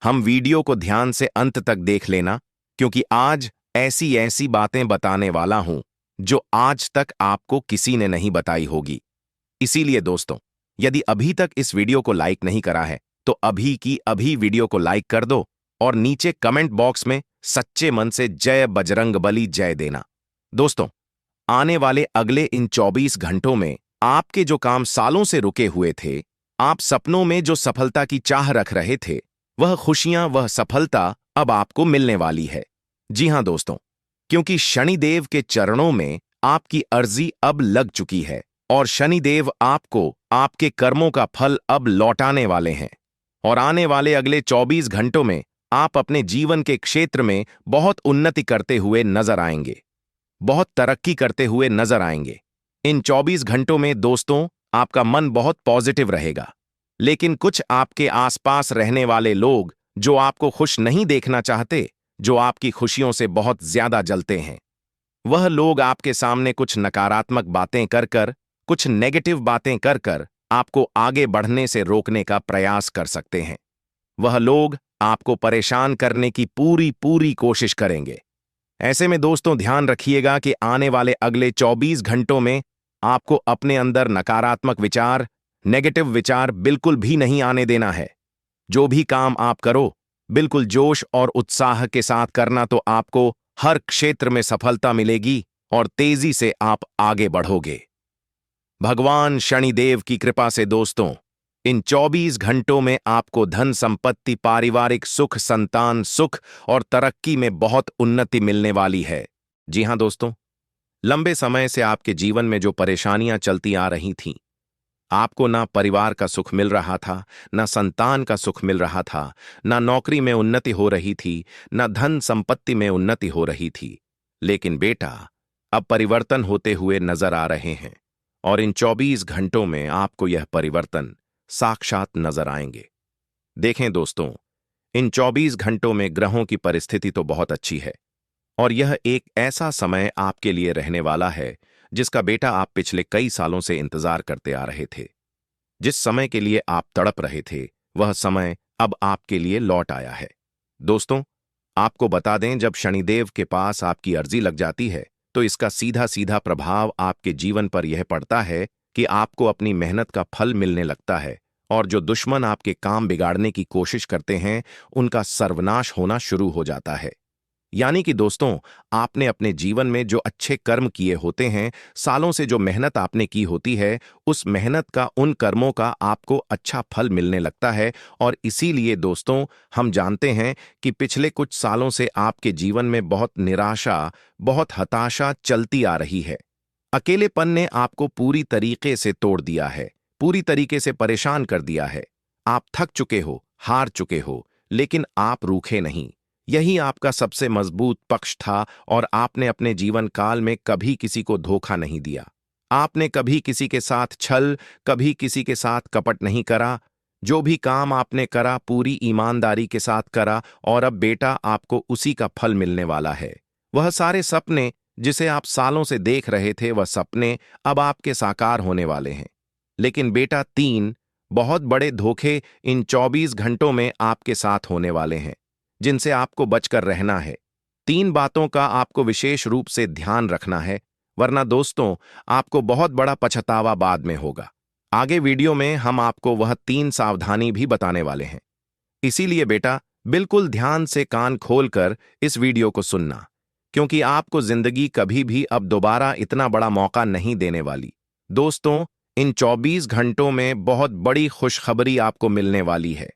हम वीडियो को ध्यान से अंत तक देख लेना, क्योंकि आज ऐसी ऐसी बातें बताने वाला हूं जो आज तक आपको किसी ने नहीं बताई होगी। इसीलिए दोस्तों, यदि अभी तक इस वीडियो को लाइक नहीं करा है तो अभी की अभी वीडियो को लाइक कर दो और नीचे कमेंट बॉक्स में सच्चे मन से जय बजरंगबली जय देना। दोस्तों, आने वाले अगले इन 24 घंटों में आपके जो काम सालों से रुके हुए थे, आप सपनों में जो सफलता की चाह रख रहे थे, वह खुशियां, वह सफलता अब आपको मिलने वाली है। जी हां दोस्तों, क्योंकि शनिदेव के चरणों में आपकी अर्जी अब लग चुकी है और शनिदेव आपको आपके कर्मों का फल अब लौटाने वाले हैं। और आने वाले अगले 24 घंटों में आप अपने जीवन के क्षेत्र में बहुत उन्नति करते हुए नजर आएंगे, बहुत तरक्की करते हुए नजर आएंगे। इन 24 घंटों में दोस्तों आपका मन बहुत पॉजिटिव रहेगा, लेकिन कुछ आपके आसपास रहने वाले लोग जो आपको खुश नहीं देखना चाहते, जो आपकी खुशियों से बहुत ज्यादा जलते हैं, वह लोग आपके सामने कुछ नकारात्मक बातें कर कर, कुछ नेगेटिव बातें कर कर आपको आगे बढ़ने से रोकने का प्रयास कर सकते हैं। वह लोग आपको परेशान करने की पूरी पूरी कोशिश करेंगे। ऐसे में दोस्तों ध्यान रखिएगा कि आने वाले अगले 24 घंटों में आपको अपने अंदर नकारात्मक विचार, नेगेटिव विचार बिल्कुल भी नहीं आने देना है। जो भी काम आप करो, बिल्कुल जोश और उत्साह के साथ करना, तो आपको हर क्षेत्र में सफलता मिलेगी और तेजी से आप आगे बढ़ोगे। भगवान शनिदेव की कृपा से दोस्तों, इन 24 घंटों में आपको धन संपत्ति, पारिवारिक सुख, संतान सुख और तरक्की में बहुत उन्नति मिलने वाली है। जी हां दोस्तों, लंबे समय से आपके जीवन में जो परेशानियां चलती आ रही थीं, आपको ना परिवार का सुख मिल रहा था, ना संतान का सुख मिल रहा था, ना नौकरी में उन्नति हो रही थी, ना धन संपत्ति में उन्नति हो रही थी। लेकिन बेटा, अब परिवर्तन होते हुए नजर आ रहे हैं और इन 24 घंटों में आपको यह परिवर्तन साक्षात नजर आएंगे। देखें दोस्तों, इन 24 घंटों में ग्रहों की परिस्थिति तो बहुत अच्छी है और यह एक ऐसा समय आपके लिए रहने वाला है जिसका बेटा आप पिछले कई सालों से इंतजार करते आ रहे थे। जिस समय के लिए आप तड़प रहे थे, वह समय अब आपके लिए लौट आया है। दोस्तों, आपको बता दें, जब शनिदेव के पास आपकी अर्जी लग जाती है तो इसका सीधा सीधा प्रभाव आपके जीवन पर यह पड़ता है कि आपको अपनी मेहनत का फल मिलने लगता है और जो दुश्मन आपके काम बिगाड़ने की कोशिश करते हैं, उनका सर्वनाश होना शुरू हो जाता है। यानी कि दोस्तों, आपने अपने जीवन में जो अच्छे कर्म किए होते हैं, सालों से जो मेहनत आपने की होती है, उस मेहनत का, उन कर्मों का आपको अच्छा फल मिलने लगता है। और इसीलिए दोस्तों, हम जानते हैं कि पिछले कुछ सालों से आपके जीवन में बहुत निराशा, बहुत हताशा चलती आ रही है। अकेलेपन ने आपको पूरी तरीके से तोड़ दिया है, पूरी तरीके से परेशान कर दिया है। आप थक चुके हो, हार चुके हो, लेकिन आप रूठे नहीं। यही आपका सबसे मजबूत पक्ष था और आपने अपने जीवन काल में कभी किसी को धोखा नहीं दिया। आपने कभी किसी के साथ छल, कभी किसी के साथ कपट नहीं करा। जो भी काम आपने करा पूरी ईमानदारी के साथ करा और अब बेटा आपको उसी का फल मिलने वाला है। वह सारे सपने जिसे आप सालों से देख रहे थे, वह सपने अब आपके साकार होने वाले हैं। लेकिन बेटा, 3 बहुत बड़े धोखे इन 24 घंटों में आपके साथ होने वाले हैं, जिनसे आपको बचकर रहना है। 3 बातों का आपको विशेष रूप से ध्यान रखना है, वरना दोस्तों, आपको बहुत बड़ा पछतावा बाद में होगा। आगे वीडियो में हम आपको वह 3 सावधानी भी बताने वाले हैं। इसीलिए बेटा, बिल्कुल ध्यान से कान खोलकर इस वीडियो को सुनना, क्योंकि आपको जिंदगी कभी भी अब दोबारा इतना बड़ा मौका नहीं देने वाली। दोस्तों, इन 24 घंटों में बहुत बड़ी खुशखबरी आपको मिलने वाली है।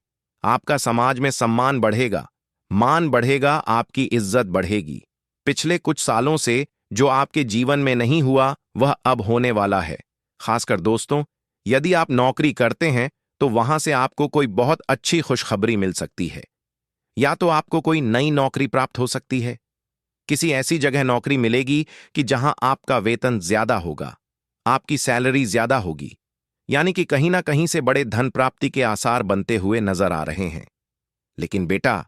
आपका समाज में सम्मान बढ़ेगा, मान बढ़ेगा, आपकी इज्जत बढ़ेगी। पिछले कुछ सालों से जो आपके जीवन में नहीं हुआ, वह अब होने वाला है। खासकर दोस्तों, यदि आप नौकरी करते हैं तो वहां से आपको कोई बहुत अच्छी खुशखबरी मिल सकती है। या तो आपको कोई नई नौकरी प्राप्त हो सकती है, किसी ऐसी जगह नौकरी मिलेगी कि जहां आपका वेतन ज्यादा होगा, आपकी सैलरी ज्यादा होगी। यानी कि कहीं ना कहीं से बड़े धन प्राप्ति के आसार बनते हुए नजर आ रहे हैं। लेकिन बेटा,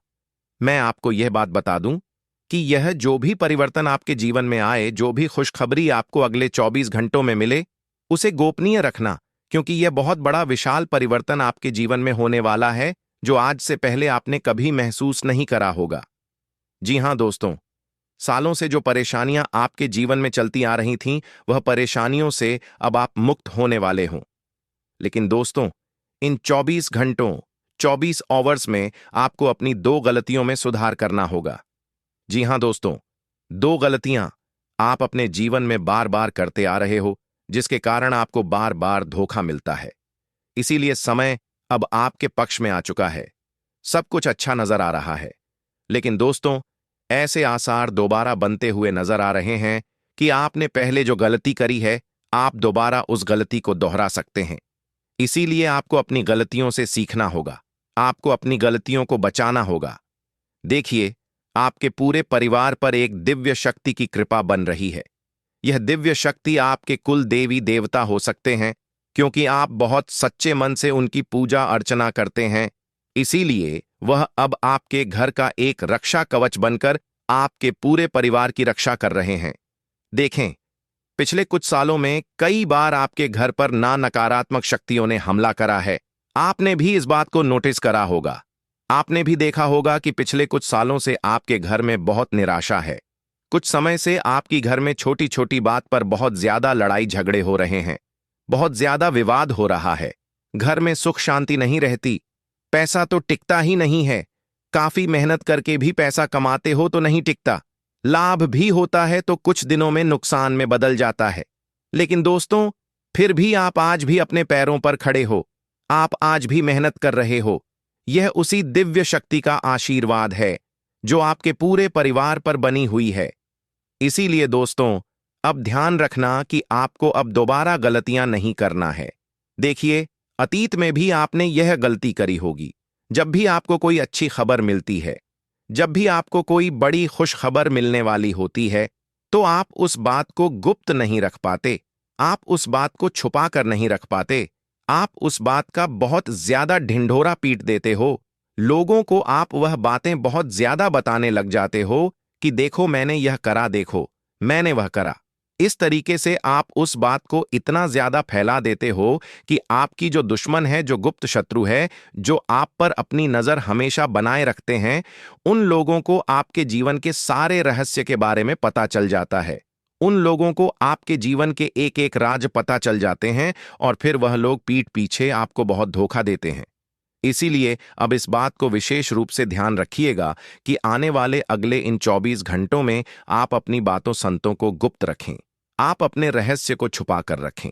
मैं आपको यह बात बता दूं कि यह जो भी परिवर्तन आपके जीवन में आए, जो भी खुशखबरी आपको अगले 24 घंटों में मिले, उसे गोपनीय रखना, क्योंकि यह बहुत बड़ा विशाल परिवर्तन आपके जीवन में होने वाला है, जो आज से पहले आपने कभी महसूस नहीं करा होगा। जी हां दोस्तों, सालों से जो परेशानियां आपके जीवन में चलती आ रही थीं, वह परेशानियों से अब आप मुक्त होने वाले हों। लेकिन दोस्तों, इन 24 घंटों, 24 आवर्स में आपको अपनी 2 गलतियों में सुधार करना होगा। जी हां दोस्तों, 2 गलतियां आप अपने जीवन में बार बार करते आ रहे हो, जिसके कारण आपको बार बार धोखा मिलता है। इसीलिए समय अब आपके पक्ष में आ चुका है। सब कुछ अच्छा नजर आ रहा है। लेकिन दोस्तों, ऐसे आसार दोबारा बनते हुए नजर आ रहे हैं कि आपने पहले जो गलती करी है, आप दोबारा उस गलती को दोहरा सकते हैं। इसीलिए आपको अपनी गलतियों से सीखना होगा, आपको अपनी गलतियों को बचाना होगा। देखिए, आपके पूरे परिवार पर एक दिव्य शक्ति की कृपा बन रही है। यह दिव्य शक्ति आपके कुल देवी देवता हो सकते हैं, क्योंकि आप बहुत सच्चे मन से उनकी पूजा अर्चना करते हैं। इसीलिए वह अब आपके घर का एक रक्षा कवच बनकर आपके पूरे परिवार की रक्षा कर रहे हैं। देखें, पिछले कुछ सालों में कई बार आपके घर पर नकारात्मक शक्तियों ने हमला करा है। आपने भी इस बात को नोटिस करा होगा। आपने भी देखा होगा कि पिछले कुछ सालों से आपके घर में बहुत निराशा है। कुछ समय से आपकी घर में छोटी छोटी बात पर बहुत ज्यादा लड़ाई झगड़े हो रहे हैं, बहुत ज्यादा विवाद हो रहा है। घर में सुख शांति नहीं रहती, पैसा तो टिकता ही नहीं है। काफी मेहनत करके भी पैसा कमाते हो तो नहीं टिकता, लाभ भी होता है तो कुछ दिनों में नुकसान में बदल जाता है। लेकिन दोस्तों, फिर भी आप आज भी अपने पैरों पर खड़े हो, आप आज भी मेहनत कर रहे हो। यह उसी दिव्य शक्ति का आशीर्वाद है जो आपके पूरे परिवार पर बनी हुई है। इसीलिए दोस्तों, अब ध्यान रखना कि आपको अब दोबारा गलतियां नहीं करना है। देखिए, अतीत में भी आपने यह गलती करी होगी। जब भी आपको कोई अच्छी खबर मिलती है, जब भी आपको कोई बड़ी खुश खबर मिलने वाली होती है, तो आप उस बात को गुप्त नहीं रख पाते, आप उस बात को छुपा कर नहीं रख पाते, आप उस बात का बहुत ज्यादा ढिंढोरा पीट देते हो। लोगों को आप वह बातें बहुत ज्यादा बताने लग जाते हो कि देखो मैंने यह करा, देखो मैंने वह करा। इस तरीके से आप उस बात को इतना ज्यादा फैला देते हो कि आपकी जो दुश्मन है, जो गुप्त शत्रु है, जो आप पर अपनी नजर हमेशा बनाए रखते हैं, उन लोगों को आपके जीवन के सारे रहस्य के बारे में पता चल जाता है। उन लोगों को आपके जीवन के एक एक राज पता चल जाते हैं और फिर वह लोग पीठ पीछे आपको बहुत धोखा देते हैं। इसीलिए अब इस बात को विशेष रूप से ध्यान रखिएगा कि आने वाले अगले इन 24 घंटों में आप अपनी बातों संतों को गुप्त रखें। आप अपने रहस्य को छुपा कर रखें।